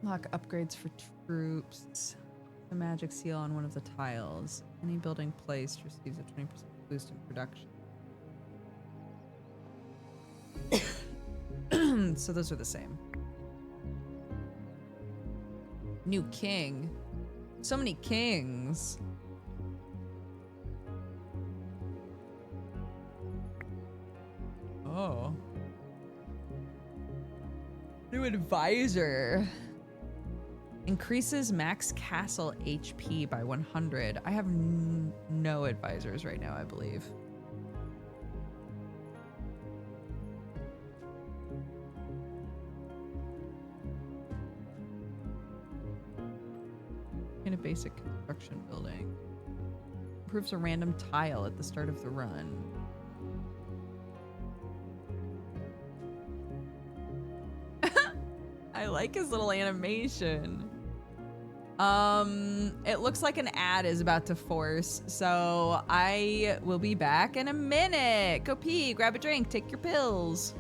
Lock upgrades for troops. The magic seal on one of the tiles. Any building placed receives a 20% boost in production. So those are the same. New king. So many kings. Oh. New advisor. Increases max castle HP by 100. I have no advisors right now, I believe. In a basic construction building. Improves a random tile at the start of the run. I like his little animation. It looks like an ad is about to force, so I will be back in a minute. Go pee, grab a drink, take your pills.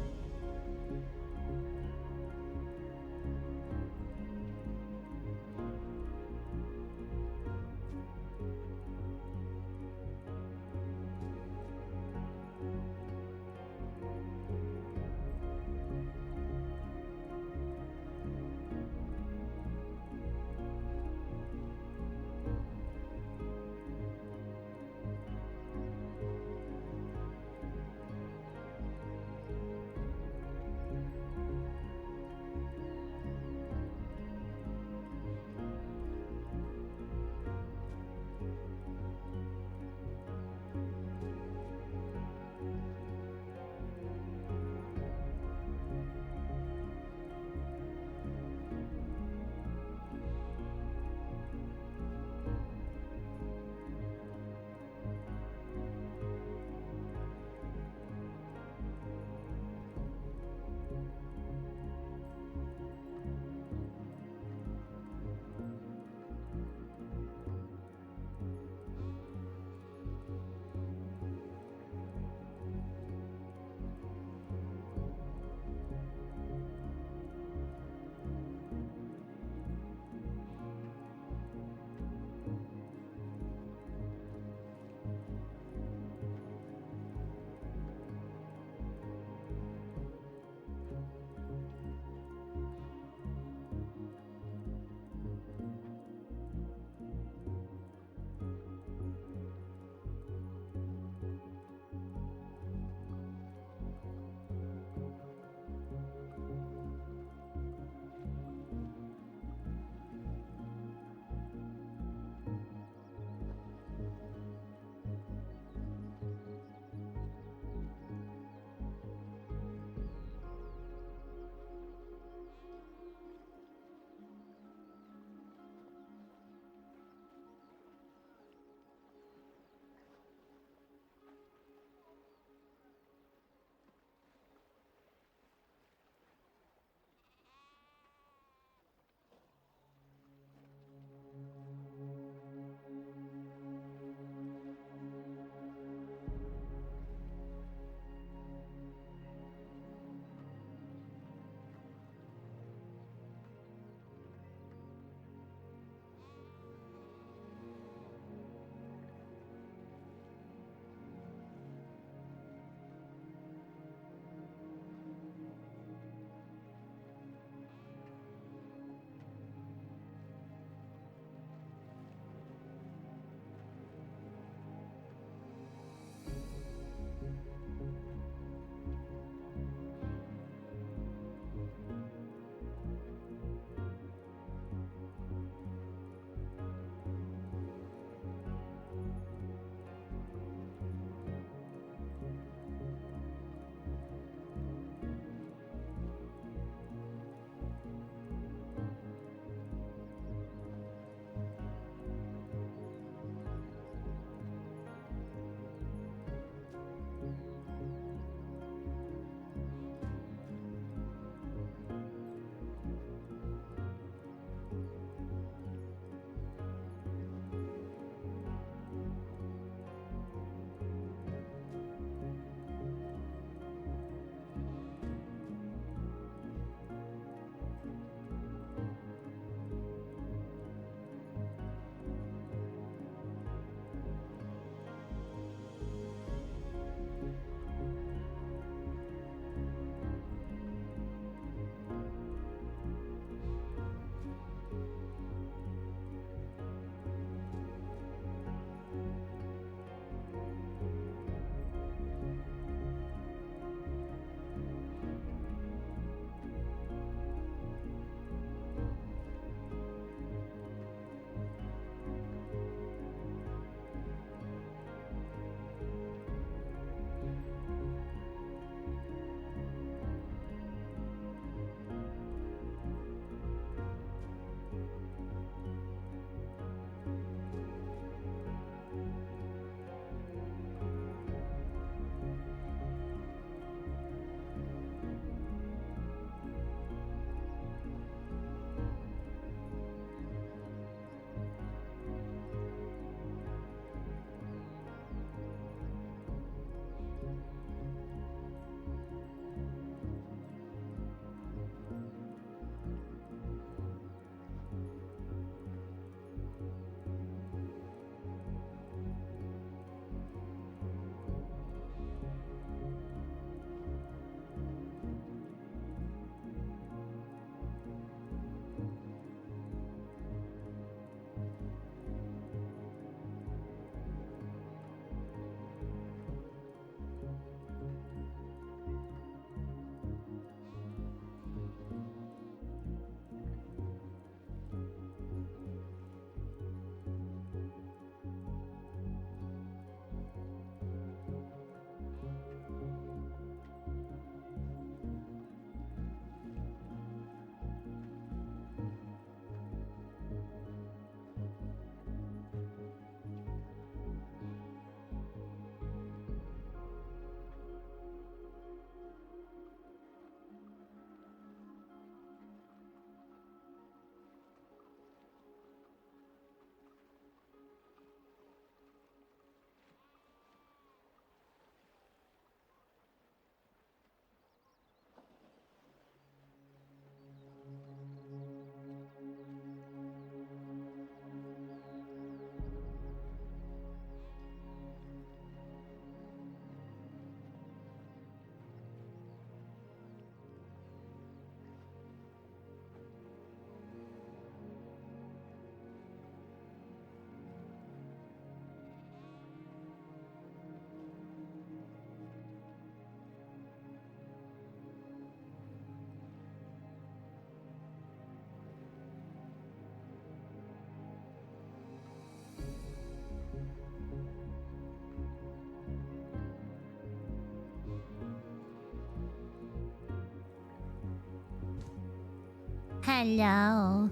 Hello.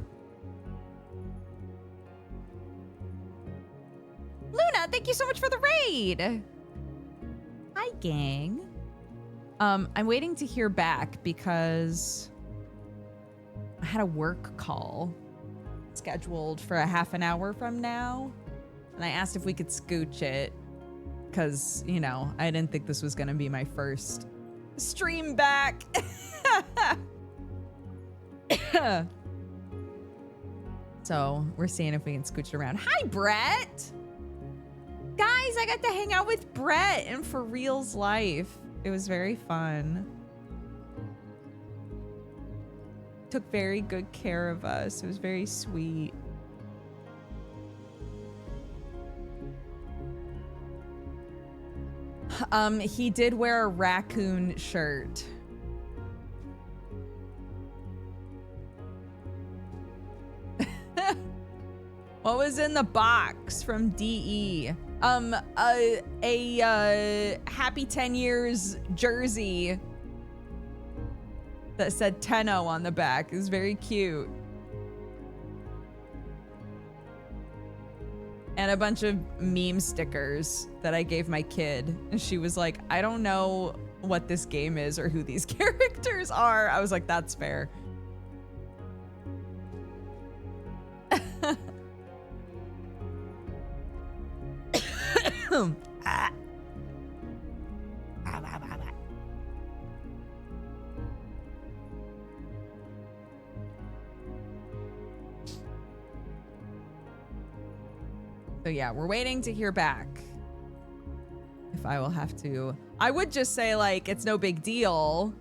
Luna, thank you so much for the raid. Hi, gang. I'm waiting to hear back because I had a work call scheduled for a half an hour from now. And I asked if we could scooch it because, you know, I didn't think this was going to be my first stream back. So we're seeing if we can scooch it around. Hi, Brett. Guys, I got to hang out with Brett in For Real's life. It was very fun. Took very good care of us. It was very sweet. He did wear a raccoon shirt. What was in the box from DE? A happy 10 years jersey that said Tenno on the back. It was very cute. And a bunch of meme stickers that I gave my kid. And she was like, I don't know what this game is or who these characters are. I was like, that's fair. Ah. So yeah, we're waiting to hear back. If I will have to, I would just say like, it's no big deal.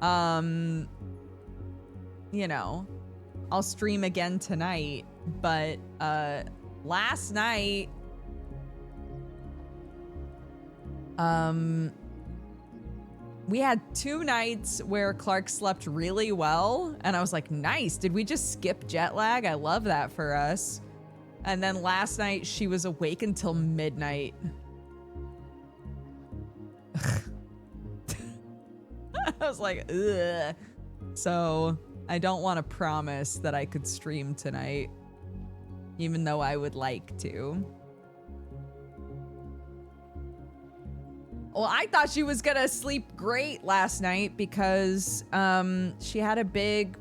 You know, I'll stream again tonight, but last night, we had 2 nights where Clark slept really well, and I was like, nice. Did we just skip jet lag? I love that for us. And then last night, she was awake until midnight. I was like, ugh. So I don't want to promise that I could stream tonight, even though I would like to. Well, I thought she was gonna sleep great last night because she had a big,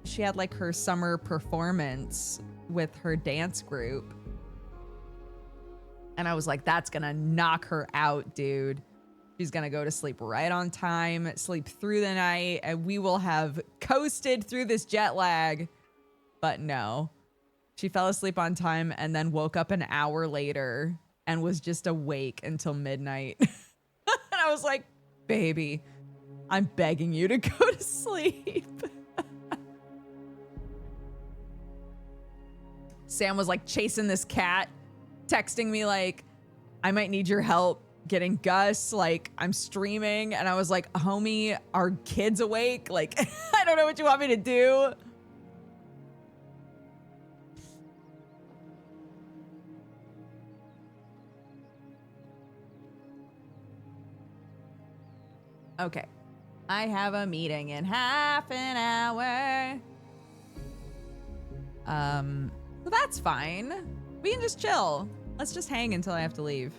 she had like her summer performance with her dance group. And I was like, that's gonna knock her out, dude. She's gonna go to sleep right on time, sleep through the night, and we will have coasted through this jet lag. But no, she fell asleep on time and then woke up an hour later and was just awake until midnight. And I was like, baby, I'm begging you to go to sleep. Sam was like chasing this cat, texting me like, I might need your help getting Gus, like I'm streaming. And I was like, homie, are kids awake? Like, I don't know what you want me to do. Okay, I have a meeting in half an hour. So that's fine. We can just chill. Let's just hang until I have to leave.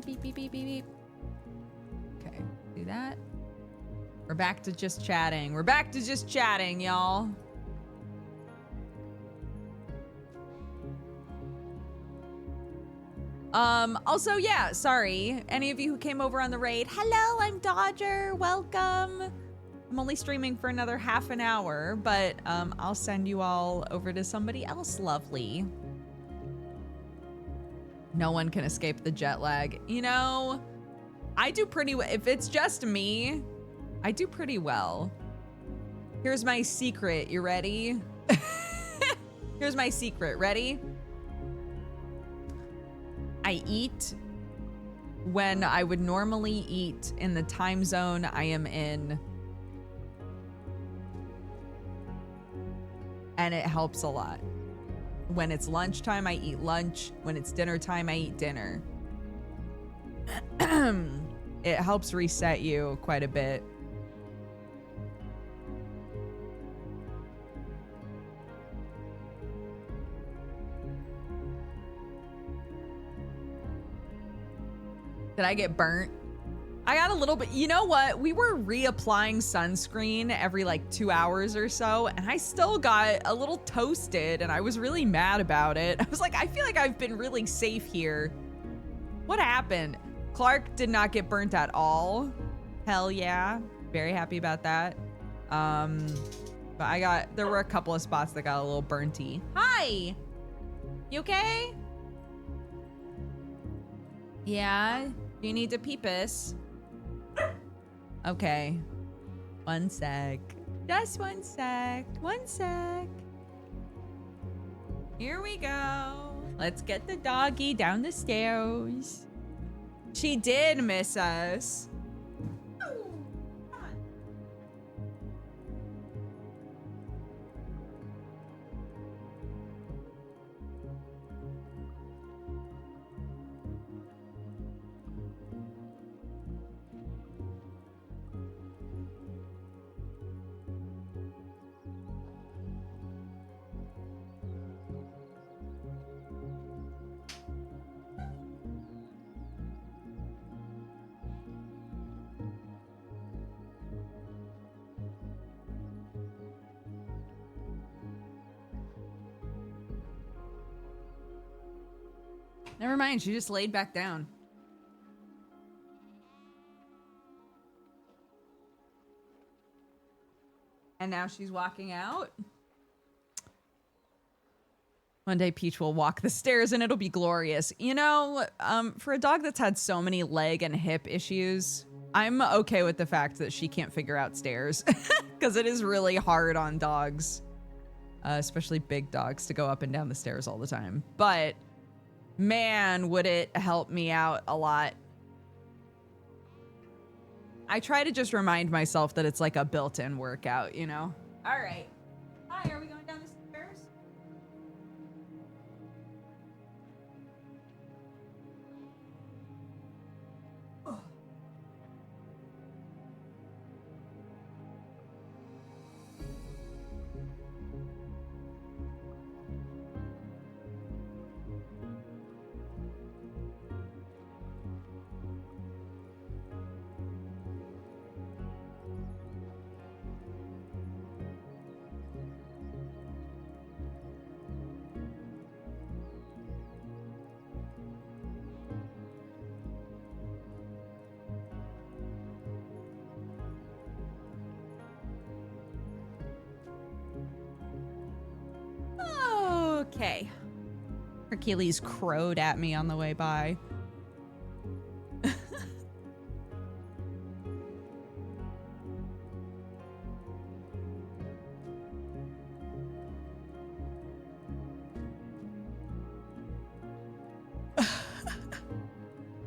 Beep, beep, beep, beep, beep. Okay, do that. We're back to just chatting. We're back to just chatting, y'all. Also, yeah, sorry. Any of you who came over on the raid, hello, I'm Dodger, welcome. I'm only streaming for another half an hour, but I'll send you all over to somebody else lovely. No one can escape the jet lag. You know, I do pretty well. If it's just me, I do pretty well. Here's my secret. You ready? Here's my secret. Ready? I eat when I would normally eat in the time zone I am in. and it helps a lot. When it's lunchtime, I eat lunch. When it's dinner time, I eat dinner. It helps reset you quite a bit. Did I get burnt? I got a little bit. You know what? We were reapplying sunscreen every like 2 hours or so, and I still got a little toasted, and I was really mad about it. I was like, I feel like I've been really safe here. What happened? Clark did not get burnt at all. Hell yeah. Very happy about that. But there were a couple of spots that got a little burnty. Hi. You okay? Yeah. You need to pee-piss. Okay. One sec. Just one sec. One sec. Here we go. Let's get the doggy down the stairs. She did miss us. Never mind, she just laid back down. And now she's walking out. One day Peach will walk the stairs and it'll be glorious. You know, for a dog that's had so many leg and hip issues, I'm okay with the fact that she can't figure out stairs because it is really hard on dogs, especially big dogs, to go up and down the stairs all the time. But man, would it help me out a lot. I try to just remind myself that it's like a built-in workout, you know? All right. Hi, are we going down the stairs? Oh. Okay. Hercules crowed at me on the way by.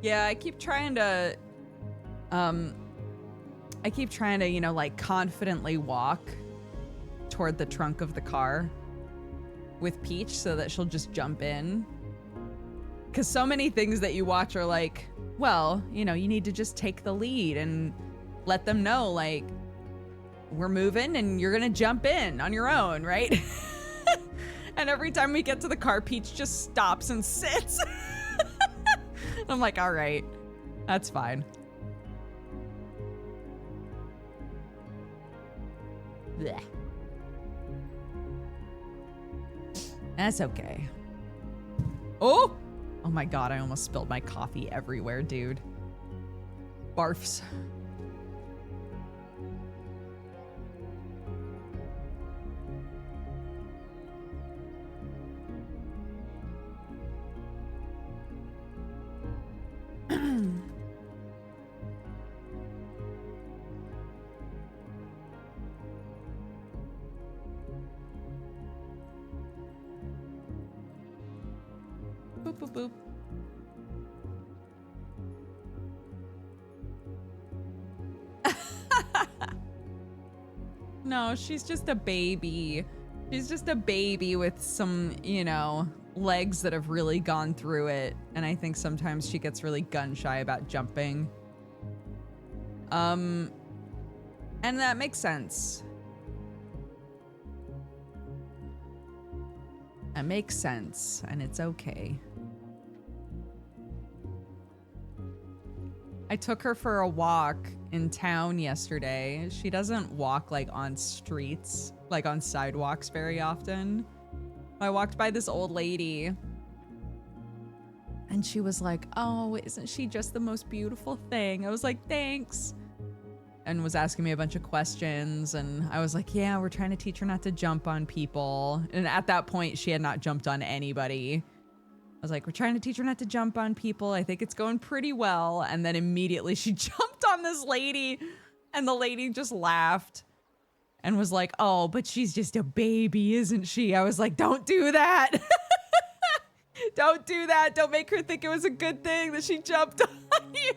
Yeah, I keep trying to, you know, like confidently walk toward the trunk of the car with Peach so that she'll just jump in. Because so many things that you watch are like, well, you know, you need to just take the lead and let them know, like, we're moving and you're gonna jump in on your own, right? And every time we get to the car, Peach just stops and sits. I'm like, all right, that's fine. Blech. That's okay. Oh! Oh my god, I almost spilled my coffee everywhere, dude. Barfs. Boop, boop, boop. No, she's just a baby. She's just a baby with some, you know, legs that have really gone through it. And I think sometimes she gets really gun shy about jumping. And that makes sense. That makes sense, and it's okay. I took her for a walk in town yesterday. She doesn't walk like on streets, like on sidewalks very often. I walked by this old lady and she was like, "Oh, isn't she just the most beautiful thing?" I was like, "Thanks." And was asking me a bunch of questions. And I was like, "Yeah, we're trying to teach her not to jump on people." And at that point, she had not jumped on anybody. I was like, "We're trying to teach her not to jump on people. I think it's going pretty well." And then immediately she jumped on this lady and the lady just laughed and was like, "Oh, but she's just a baby, isn't she?" I was like, "Don't do that." Don't do that. Don't make her think it was a good thing that she jumped on you.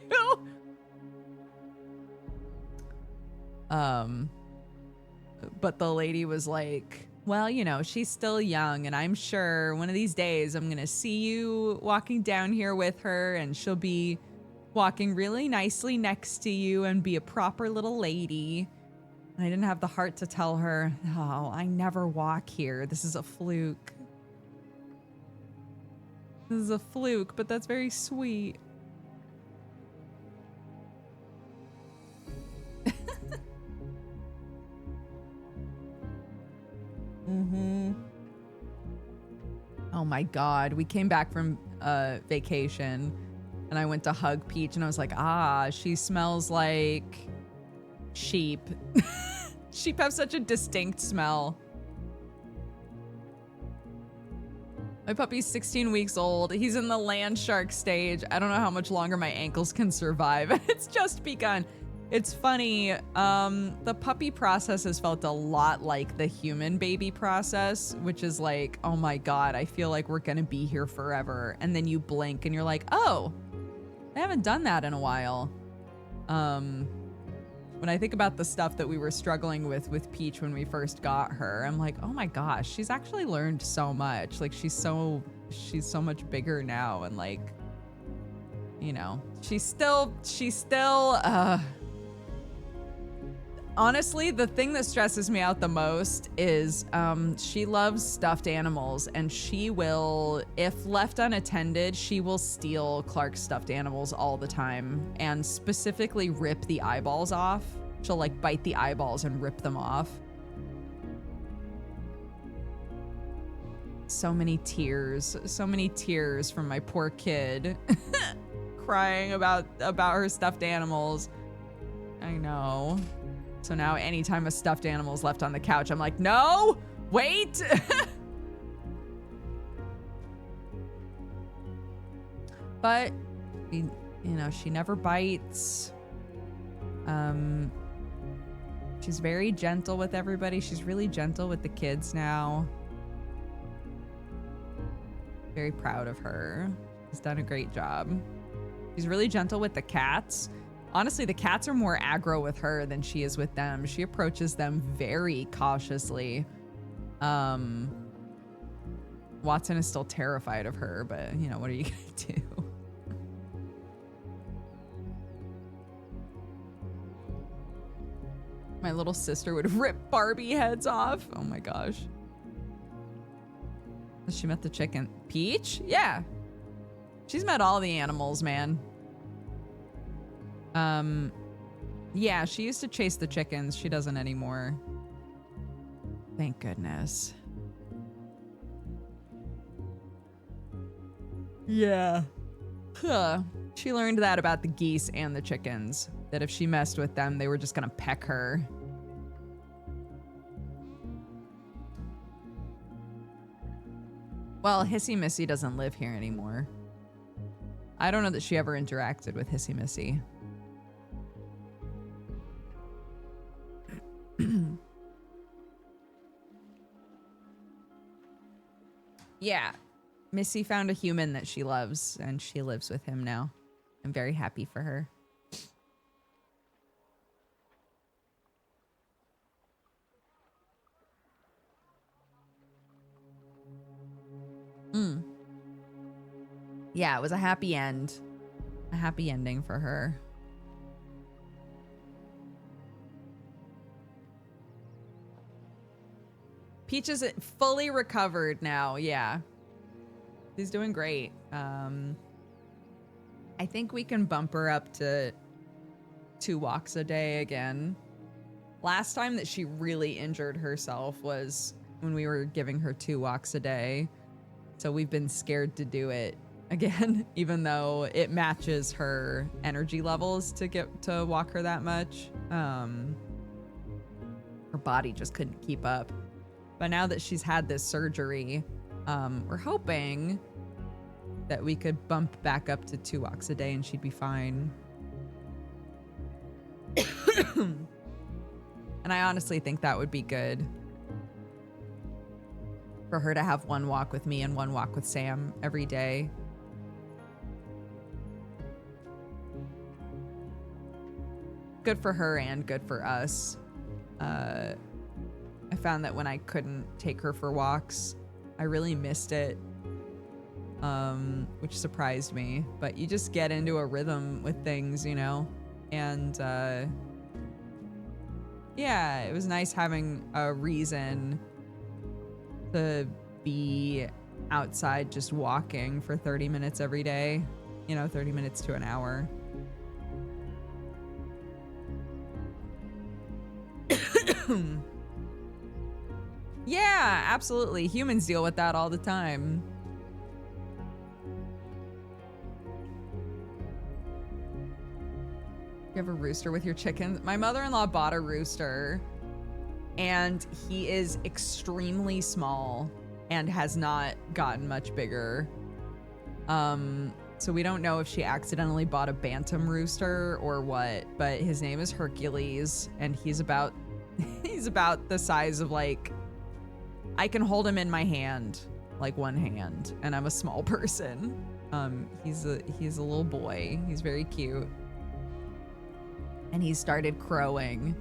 But the lady was like, "Well, you know, she's still young, and I'm sure one of these days I'm gonna see you walking down here with her, and she'll be walking really nicely next to you and be a proper little lady." And I didn't have the heart to tell her, "Oh, I never walk here. This is a fluke. This is a fluke," but that's very sweet. Oh my God. We came back from vacation and I went to hug Peach and I was like, she smells like sheep. Sheep have such a distinct smell. My puppy's 16 weeks old. He's in the land shark stage. I don't know how much longer my ankles can survive. It's just begun. It's funny. The puppy process has felt a lot like the human baby process, which is like, oh my God, I feel like we're gonna be here forever. And then you blink and you're like, oh, I haven't done that in a while. When I think about the stuff that we were struggling with Peach when we first got her, I'm like, oh my gosh, she's actually learned so much. Like she's so much bigger now. And like, you know, she's still, honestly, the thing that stresses me out the most is she loves stuffed animals, and she will, if left unattended, she will steal Clark's stuffed animals all the time and specifically rip the eyeballs off. She'll like bite the eyeballs and rip them off. So many tears from my poor kid crying about her stuffed animals. I know. So now anytime a stuffed animal is left on the couch, I'm like, no, wait. But, you know, she never bites. She's very gentle with everybody. She's really gentle with the kids now. Very proud of her. She's done a great job. She's really gentle with the cats. Honestly, the cats are more aggro with her than she is with them. She approaches them very cautiously. Watson is still terrified of her, but you know, what are you gonna do? My little sister would rip Barbie heads off. Oh my gosh. She met the chicken. Peach? Yeah. She's met all the animals, man. Yeah, she used to chase the chickens. She doesn't anymore. Thank goodness. Yeah. Huh. She learned that about the geese and the chickens, that if she messed with them, they were just gonna peck her. Well, Hissy Missy doesn't live here anymore. I don't know that she ever interacted with Hissy Missy. Yeah. Missy found a human that she loves, and she lives with him now. I'm very happy for her. Yeah, it was a happy end. A happy ending for her. Peach is fully recovered now. Yeah. She's doing great. I think we can bump her up to 2 walks a day again. Last time that she really injured herself was when we were giving her 2 walks a day. So we've been scared to do it again, even though it matches her energy levels to walk her that much. Her body just couldn't keep up. But now that she's had this surgery, we're hoping that we could bump back up to 2 walks a day and she'd be fine. And I honestly think that would be good for her to have 1 walk with me and 1 walk with Sam every day. Good for her and good for us. I found that when I couldn't take her for walks, I really missed it, which surprised me. But you just get into a rhythm with things, you know? And yeah, it was nice having a reason to be outside just walking for 30 minutes every day. You know, 30 minutes to an hour. Yeah, absolutely. Humans deal with that all the time. You have a rooster with your chickens? My mother-in-law bought a rooster, and he is extremely small and has not gotten much bigger. So we don't know if she accidentally bought a bantam rooster or what, but his name is Hercules, and he's about the size of, like, I can hold him in my hand, like one hand, and I'm a small person. He's a little boy. He's very cute. And he started crowing,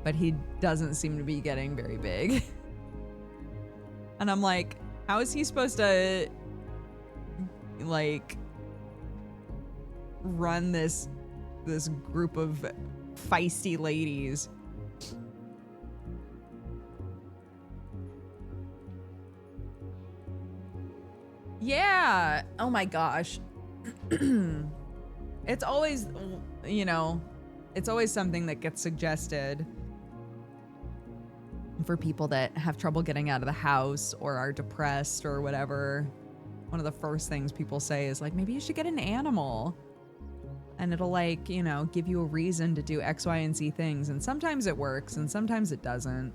but he doesn't seem to be getting very big. And I'm like, how is he supposed to, like, run this group of feisty ladies? Yeah. Oh my gosh. It's always, you know, it's always something that gets suggested for people that have trouble getting out of the house or are depressed or whatever. One of the first things people say is like, maybe you should get an animal. And it'll, like, you know, give you a reason to do X, Y, and Z things. And sometimes it works and sometimes it doesn't.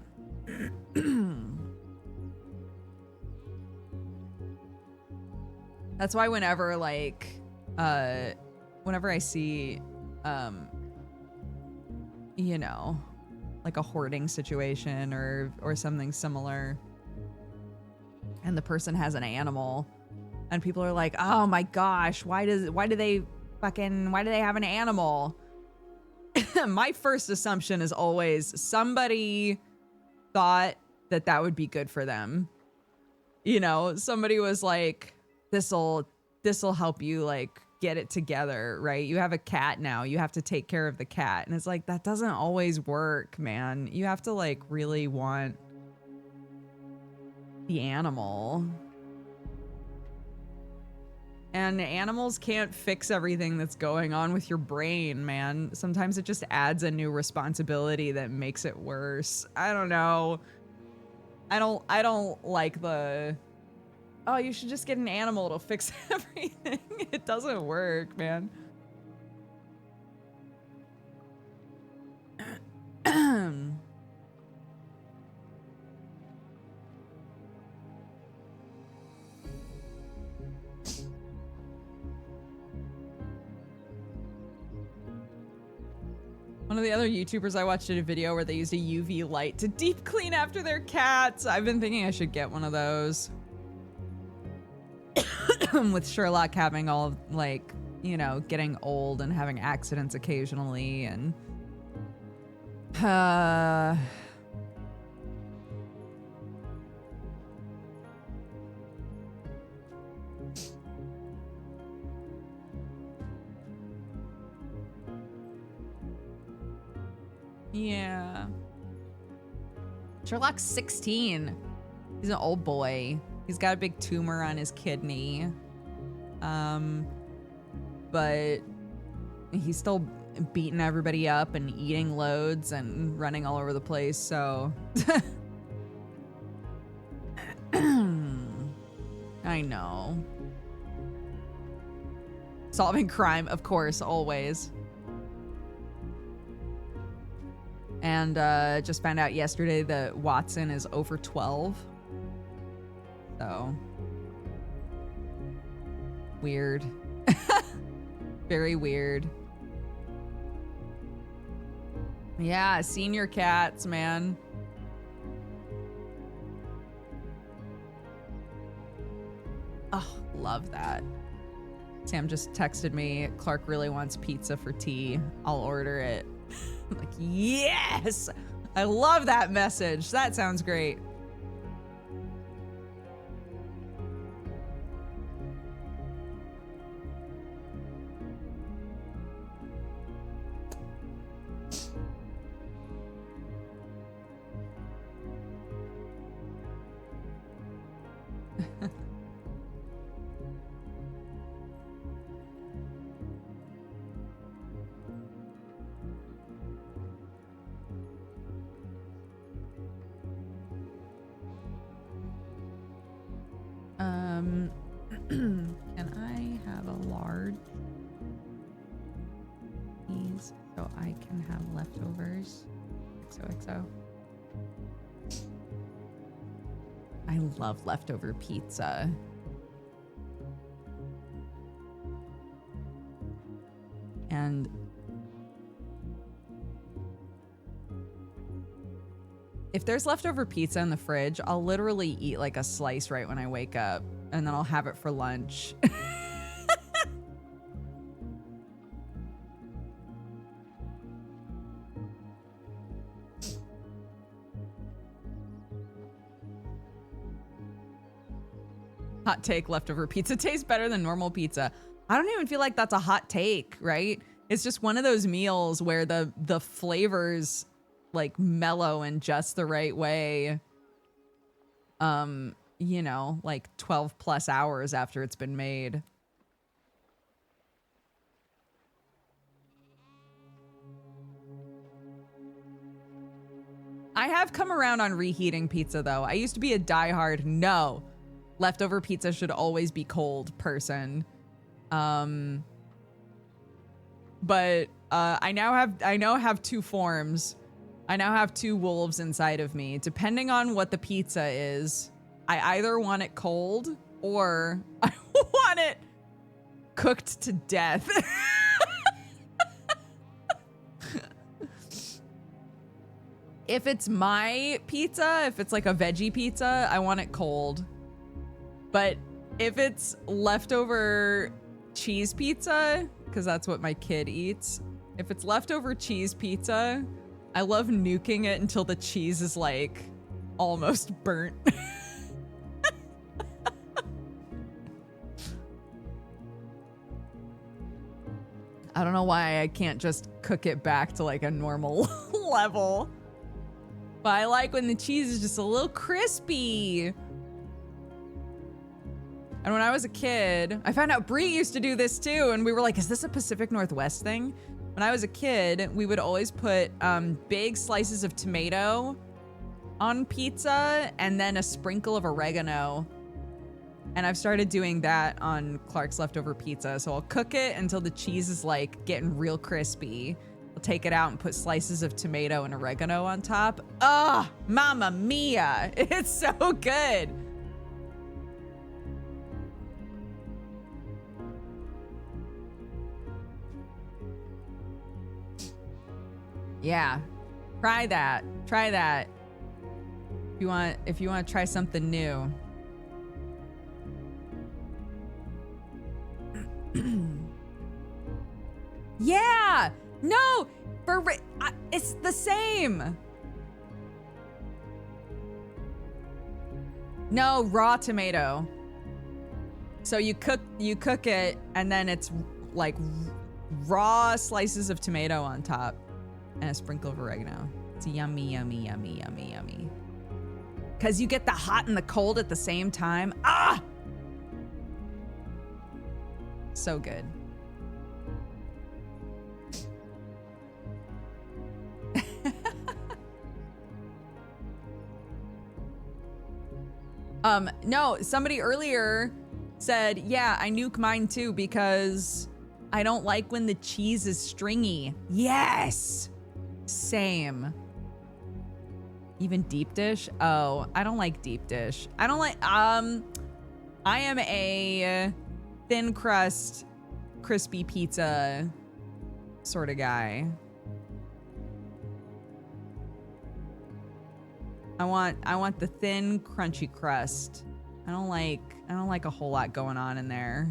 That's why whenever, like, whenever I see, you know, like a hoarding situation or something similar, and the person has an animal, and people are like, oh my gosh, why do they have an animal? My first assumption is always somebody thought that would be good for them. You know, somebody was like, this'll help you, like, get it together, right? You have a cat now, you have to take care of the cat. And it's like, that doesn't always work, man. You have to, like, really want the animal. And animals can't fix everything that's going on with your brain, man. Sometimes it just adds a new responsibility that makes it worse. I don't know. I don't like the, oh, you should just get an animal, it'll fix everything. It doesn't work, man. One of the other YouTubers I watched did a video where they used a UV light to deep clean after their cats. I've been thinking I should get one of those. With Sherlock having all, like, you know, getting old and having accidents occasionally, and Yeah. Sherlock's 16. He's an old boy. He's got a big tumor on his kidney. But he's still beating everybody up and eating loads and running all over the place, so I know. Solving crime, of course, always. And just found out yesterday that Watson is over 12. So weird. Very weird. Yeah, senior cats, man. Oh, love that. Sam just texted me, Clark really wants pizza for tea. I'll order it. I'm like, yes! I love that message. That sounds great. Can I have a large, please, so I can have leftovers? XOXO. I love leftover pizza. And if there's leftover pizza in the fridge, I'll literally eat like a slice right when I wake up, and then I'll have it for lunch. Hot take, leftover pizza tastes better than normal pizza. I don't even feel like that's a hot take, right? It's just one of those meals where the flavors like mellow in just the right way. You know, like 12 plus hours after it's been made. I have come around on reheating pizza though. I used to be a diehard no. Leftover pizza should always be cold person. But I now have two forms. I now have two wolves inside of me. Depending on what the pizza is, I either want it cold or I want it cooked to death. If it's my pizza, if it's like a veggie pizza, I want it cold. But if it's leftover cheese pizza, because that's what my kid eats, if it's leftover cheese pizza, I love nuking it until the cheese is like almost burnt. I don't know why I can't just cook it back to like a normal level. But I like when the cheese is just a little crispy. And when I was a kid, I found out Brie used to do this too, and we were like, is this a Pacific Northwest thing? When I was a kid, we would always put big slices of tomato on pizza and then a sprinkle of oregano. And I've started doing that on Clark's leftover pizza. So I'll cook it until the cheese is like getting real crispy. I'll take it out and put slices of tomato and oregano on top. Ah, mamma mia. It's so good. Yeah, try that. Try that. If you want to try something new. Yeah. No. It's the same. No, raw tomato. So you cook it and then it's like raw slices of tomato on top. and a sprinkle of oregano. It's yummy, yummy, yummy, yummy, yummy. Because you get the hot and the cold at the same time. Ah! So good. No, somebody earlier said, yeah, I nuke mine too because I don't like when the cheese is stringy. Yes! Same. Even deep dish? Oh, I don't like deep dish. I don't like, I am a thin crust, crispy pizza sort of guy. I want the thin, crunchy crust. I don't like a whole lot going on in there.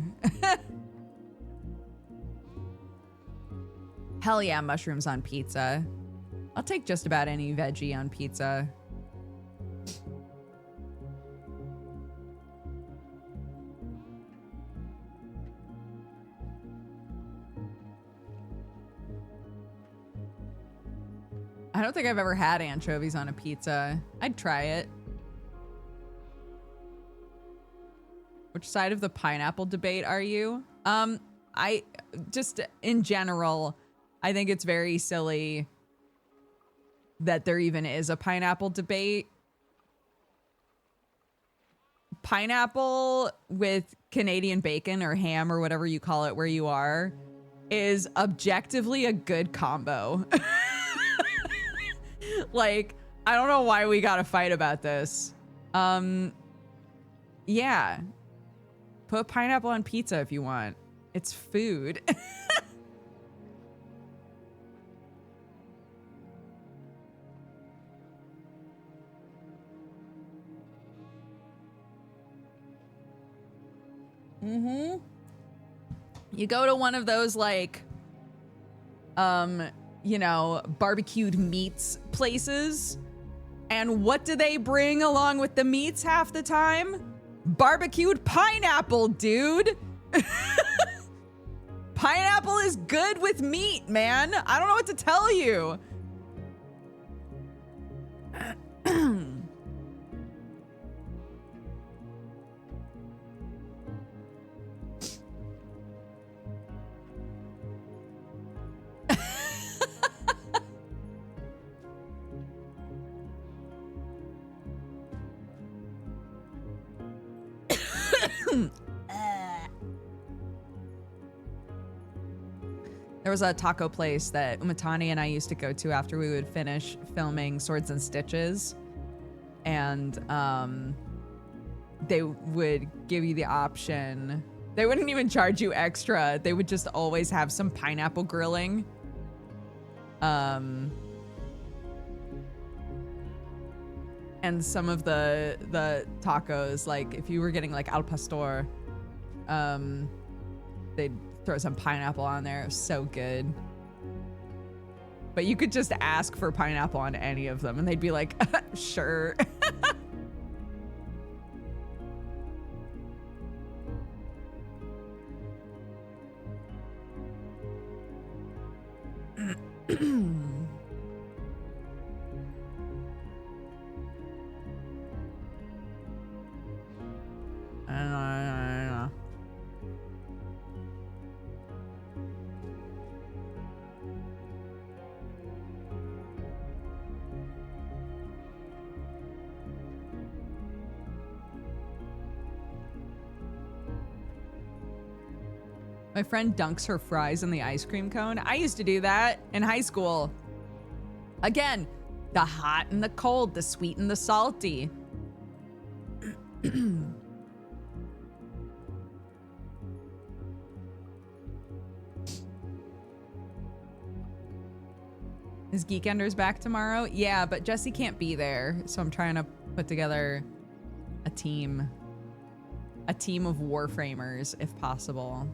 Hell yeah, mushrooms on pizza. I'll take just about any veggie on pizza. I don't think I've ever had anchovies on a pizza. I'd try it. Which side of the pineapple debate are you? I just, in general, I think it's very silly that there even is a pineapple debate. Pineapple with Canadian bacon or ham or whatever you call it where you are is objectively a good combo. Like, I don't know why we gotta fight about this. Yeah. Put pineapple on pizza if you want. It's food. Mm-hmm. You go to one of those, like, you know, barbecued meats places, and what do they bring along with the meats half the time? Barbecued pineapple, dude. Pineapple is good with meat, man. I don't know what to tell you. There was a taco place that Umatani and I used to go to after we would finish filming Swords and Stitches. And they would give you the option. They wouldn't even charge you extra. They would just always have some pineapple grilling. And some of the tacos, like if you were getting like al pastor, they'd throw some pineapple on there. It was so good. But you could just ask for pineapple on any of them and they'd be like, sure. I don't know. My friend dunks her fries in the ice cream cone. I used to do that in high school. Again, the hot and the cold, the sweet and the salty. Is Geekenders back tomorrow? Yeah, but Jesse can't be there, so I'm trying to put together a team of Warframers, if possible.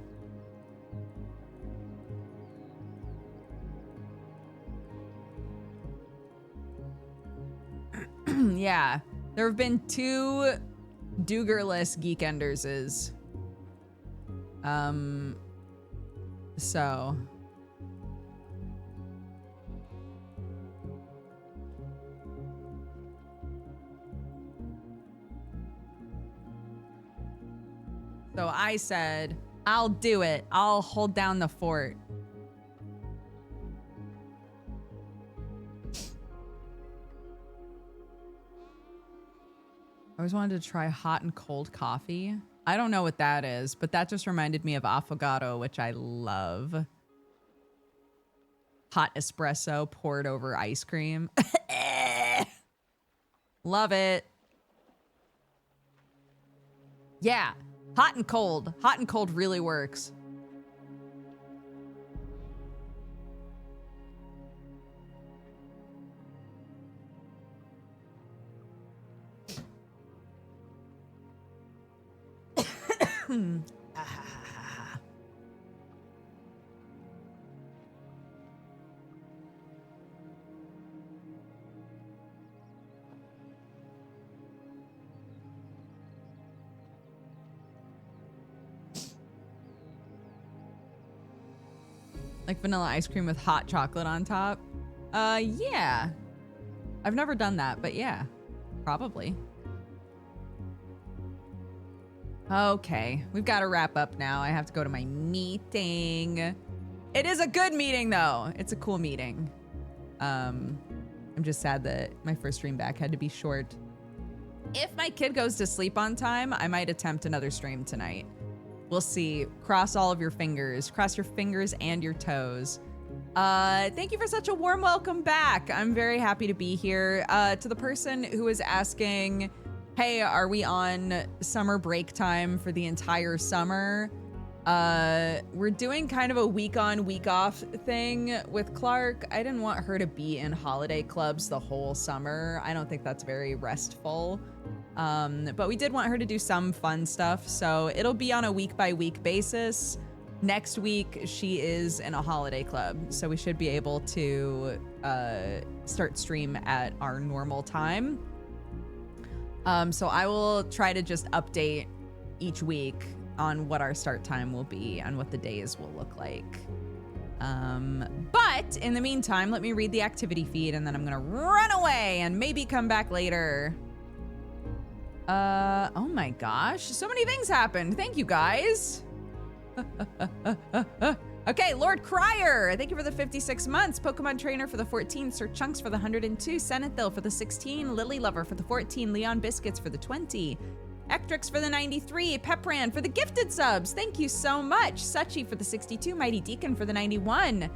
Yeah, there have been 2 Dugerless Geekenderses. So So I said, I'll do it. I'll hold down the fort. I always wanted to try hot and cold coffee. I don't know what that is, but that just reminded me of affogato, which I love. Hot espresso poured over ice cream. Love it. Yeah, hot and cold. Hot and cold really works. Like vanilla ice cream with hot chocolate on top? Yeah. I've never done that, but yeah, probably. Okay, we've got to wrap up now. I have to go to my meeting. It is a good meeting, though. It's a cool meeting. I'm just sad that my first stream back had to be short. If my kid goes to sleep on time, I might attempt another stream tonight. We'll see. Cross all of your fingers. Cross your fingers and your toes. Thank you for such a warm welcome back. I'm very happy to be here. To the person who is asking, hey, are we on summer break time for the entire summer? We're doing kind of a week on, week off thing with Clark. I didn't want her to be in holiday clubs the whole summer. I don't think that's very restful. But we did want her to do some fun stuff, so it'll be on a week by week basis. Next week, she is in a holiday club, so we should be able to start stream at our normal time. So I will try to just update each week on what our start time will be and what the days will look like. But in the meantime, let me read the activity feed and then I'm gonna run away and maybe come back later. Oh my gosh, so many things happened. Thank you guys. Okay, Lord Crier, thank you for the 56 months. Pokemon Trainer for the 14, Sir Chunks for the 102, Senethil for the 16, Lily Lover for the 14, Leon Biscuits for the 20, Ectrix for the 93, Pepran for the gifted subs. Thank you so much. Suchi for the 62, Mighty Deacon for the 91,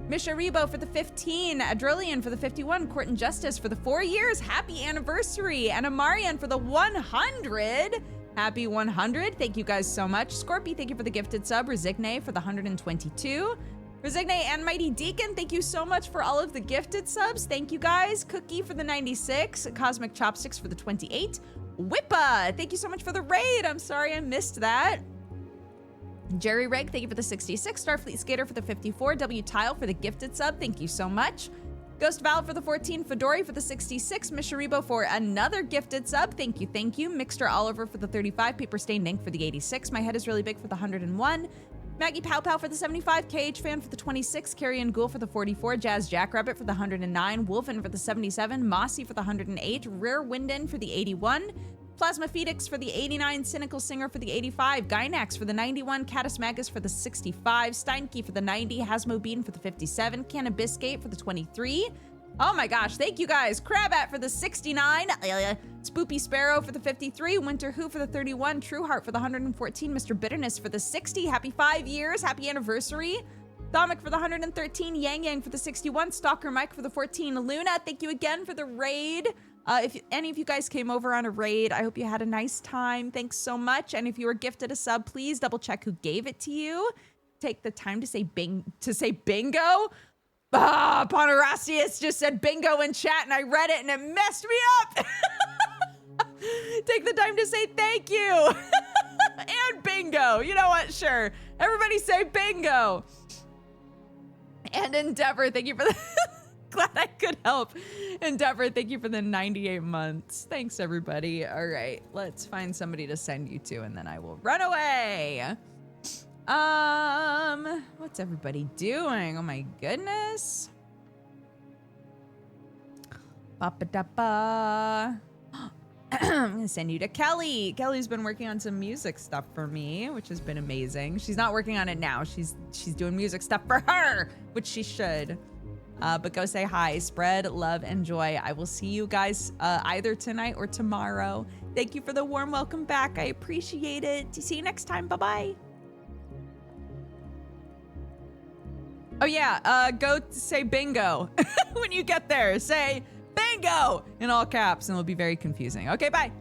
Misharibo for the 15, Adrolian for the 51, Court and Justice for the 4 years. Happy anniversary. And Amarian for the 100. Happy 100. Thank you guys so much. Scorpy, thank you for the gifted sub. Resigne for the 122. Resigne and Mighty Deacon, thank you so much for all of the gifted subs. Thank you guys. Cookie for the 96. Cosmic Chopsticks for the 28. Whippa, thank you so much for the raid. I'm sorry I missed that. Jerry Reg, thank you for the 66. Starfleet Skater for the 54. W Tile for the gifted sub. Thank you so much. Ghost Val for the 14. Fedori for the 66. Misharibo for another gifted sub. Thank you, thank you. Mixter Oliver for the 35. Paper Stained Ink for the 86. My Head is Really Big for the 101. Maggie Pow Pow for the 75. KH Fan for the 26. Carrion Ghoul for the 44. Jazz Jackrabbit for the 109. Wolfen for the 77. Mossy for the 108. Rare Winden for the 81. Plasma Phoenix for the 89, Cynical Singer for the 85, Gynax for the 91, Catus Magus for the 65, Steinke for the 90, Hasmobean for the 57, Cannabiscate for the 23. Oh my gosh, thank you guys. Crabat for the 69, Spoopy Sparrow for the 53, Winter Who for the 31, Trueheart for the 114, Mr. Bitterness for the 60, happy 5 years, happy anniversary. Thomic for the 113, Yang Yang for the 61, Stalker Mike for the 14, Luna, thank you again for the raid. If any of you guys came over on a raid, I hope you had a nice time. Thanks so much. And if you were gifted a sub, please double check who gave it to you. Take the time to say bingo. Ponerasius just said bingo in chat and I read it and it messed me up. Take the time to say thank you. And bingo. You know what? Sure. Everybody say bingo. And Endeavor, thank you for the... Glad I could help. Endeavor, thank you for the 98 months. Thanks, everybody. All right, let's find somebody to send you to, and then I will run away. What's everybody doing? Oh my goodness. Ba-ba-da-ba. I'm gonna send you to Kelly. Kelly's been working on some music stuff for me, which has been amazing. She's not working on it now. She's doing music stuff for her, which she should. But go say hi. Spread love and joy. I will see you guys either tonight or tomorrow. Thank you for the warm welcome back. I appreciate it. See you next time. Bye-bye. Oh yeah, go say bingo. When you get there, say bingo in all caps and it'll be very confusing. Okay, bye.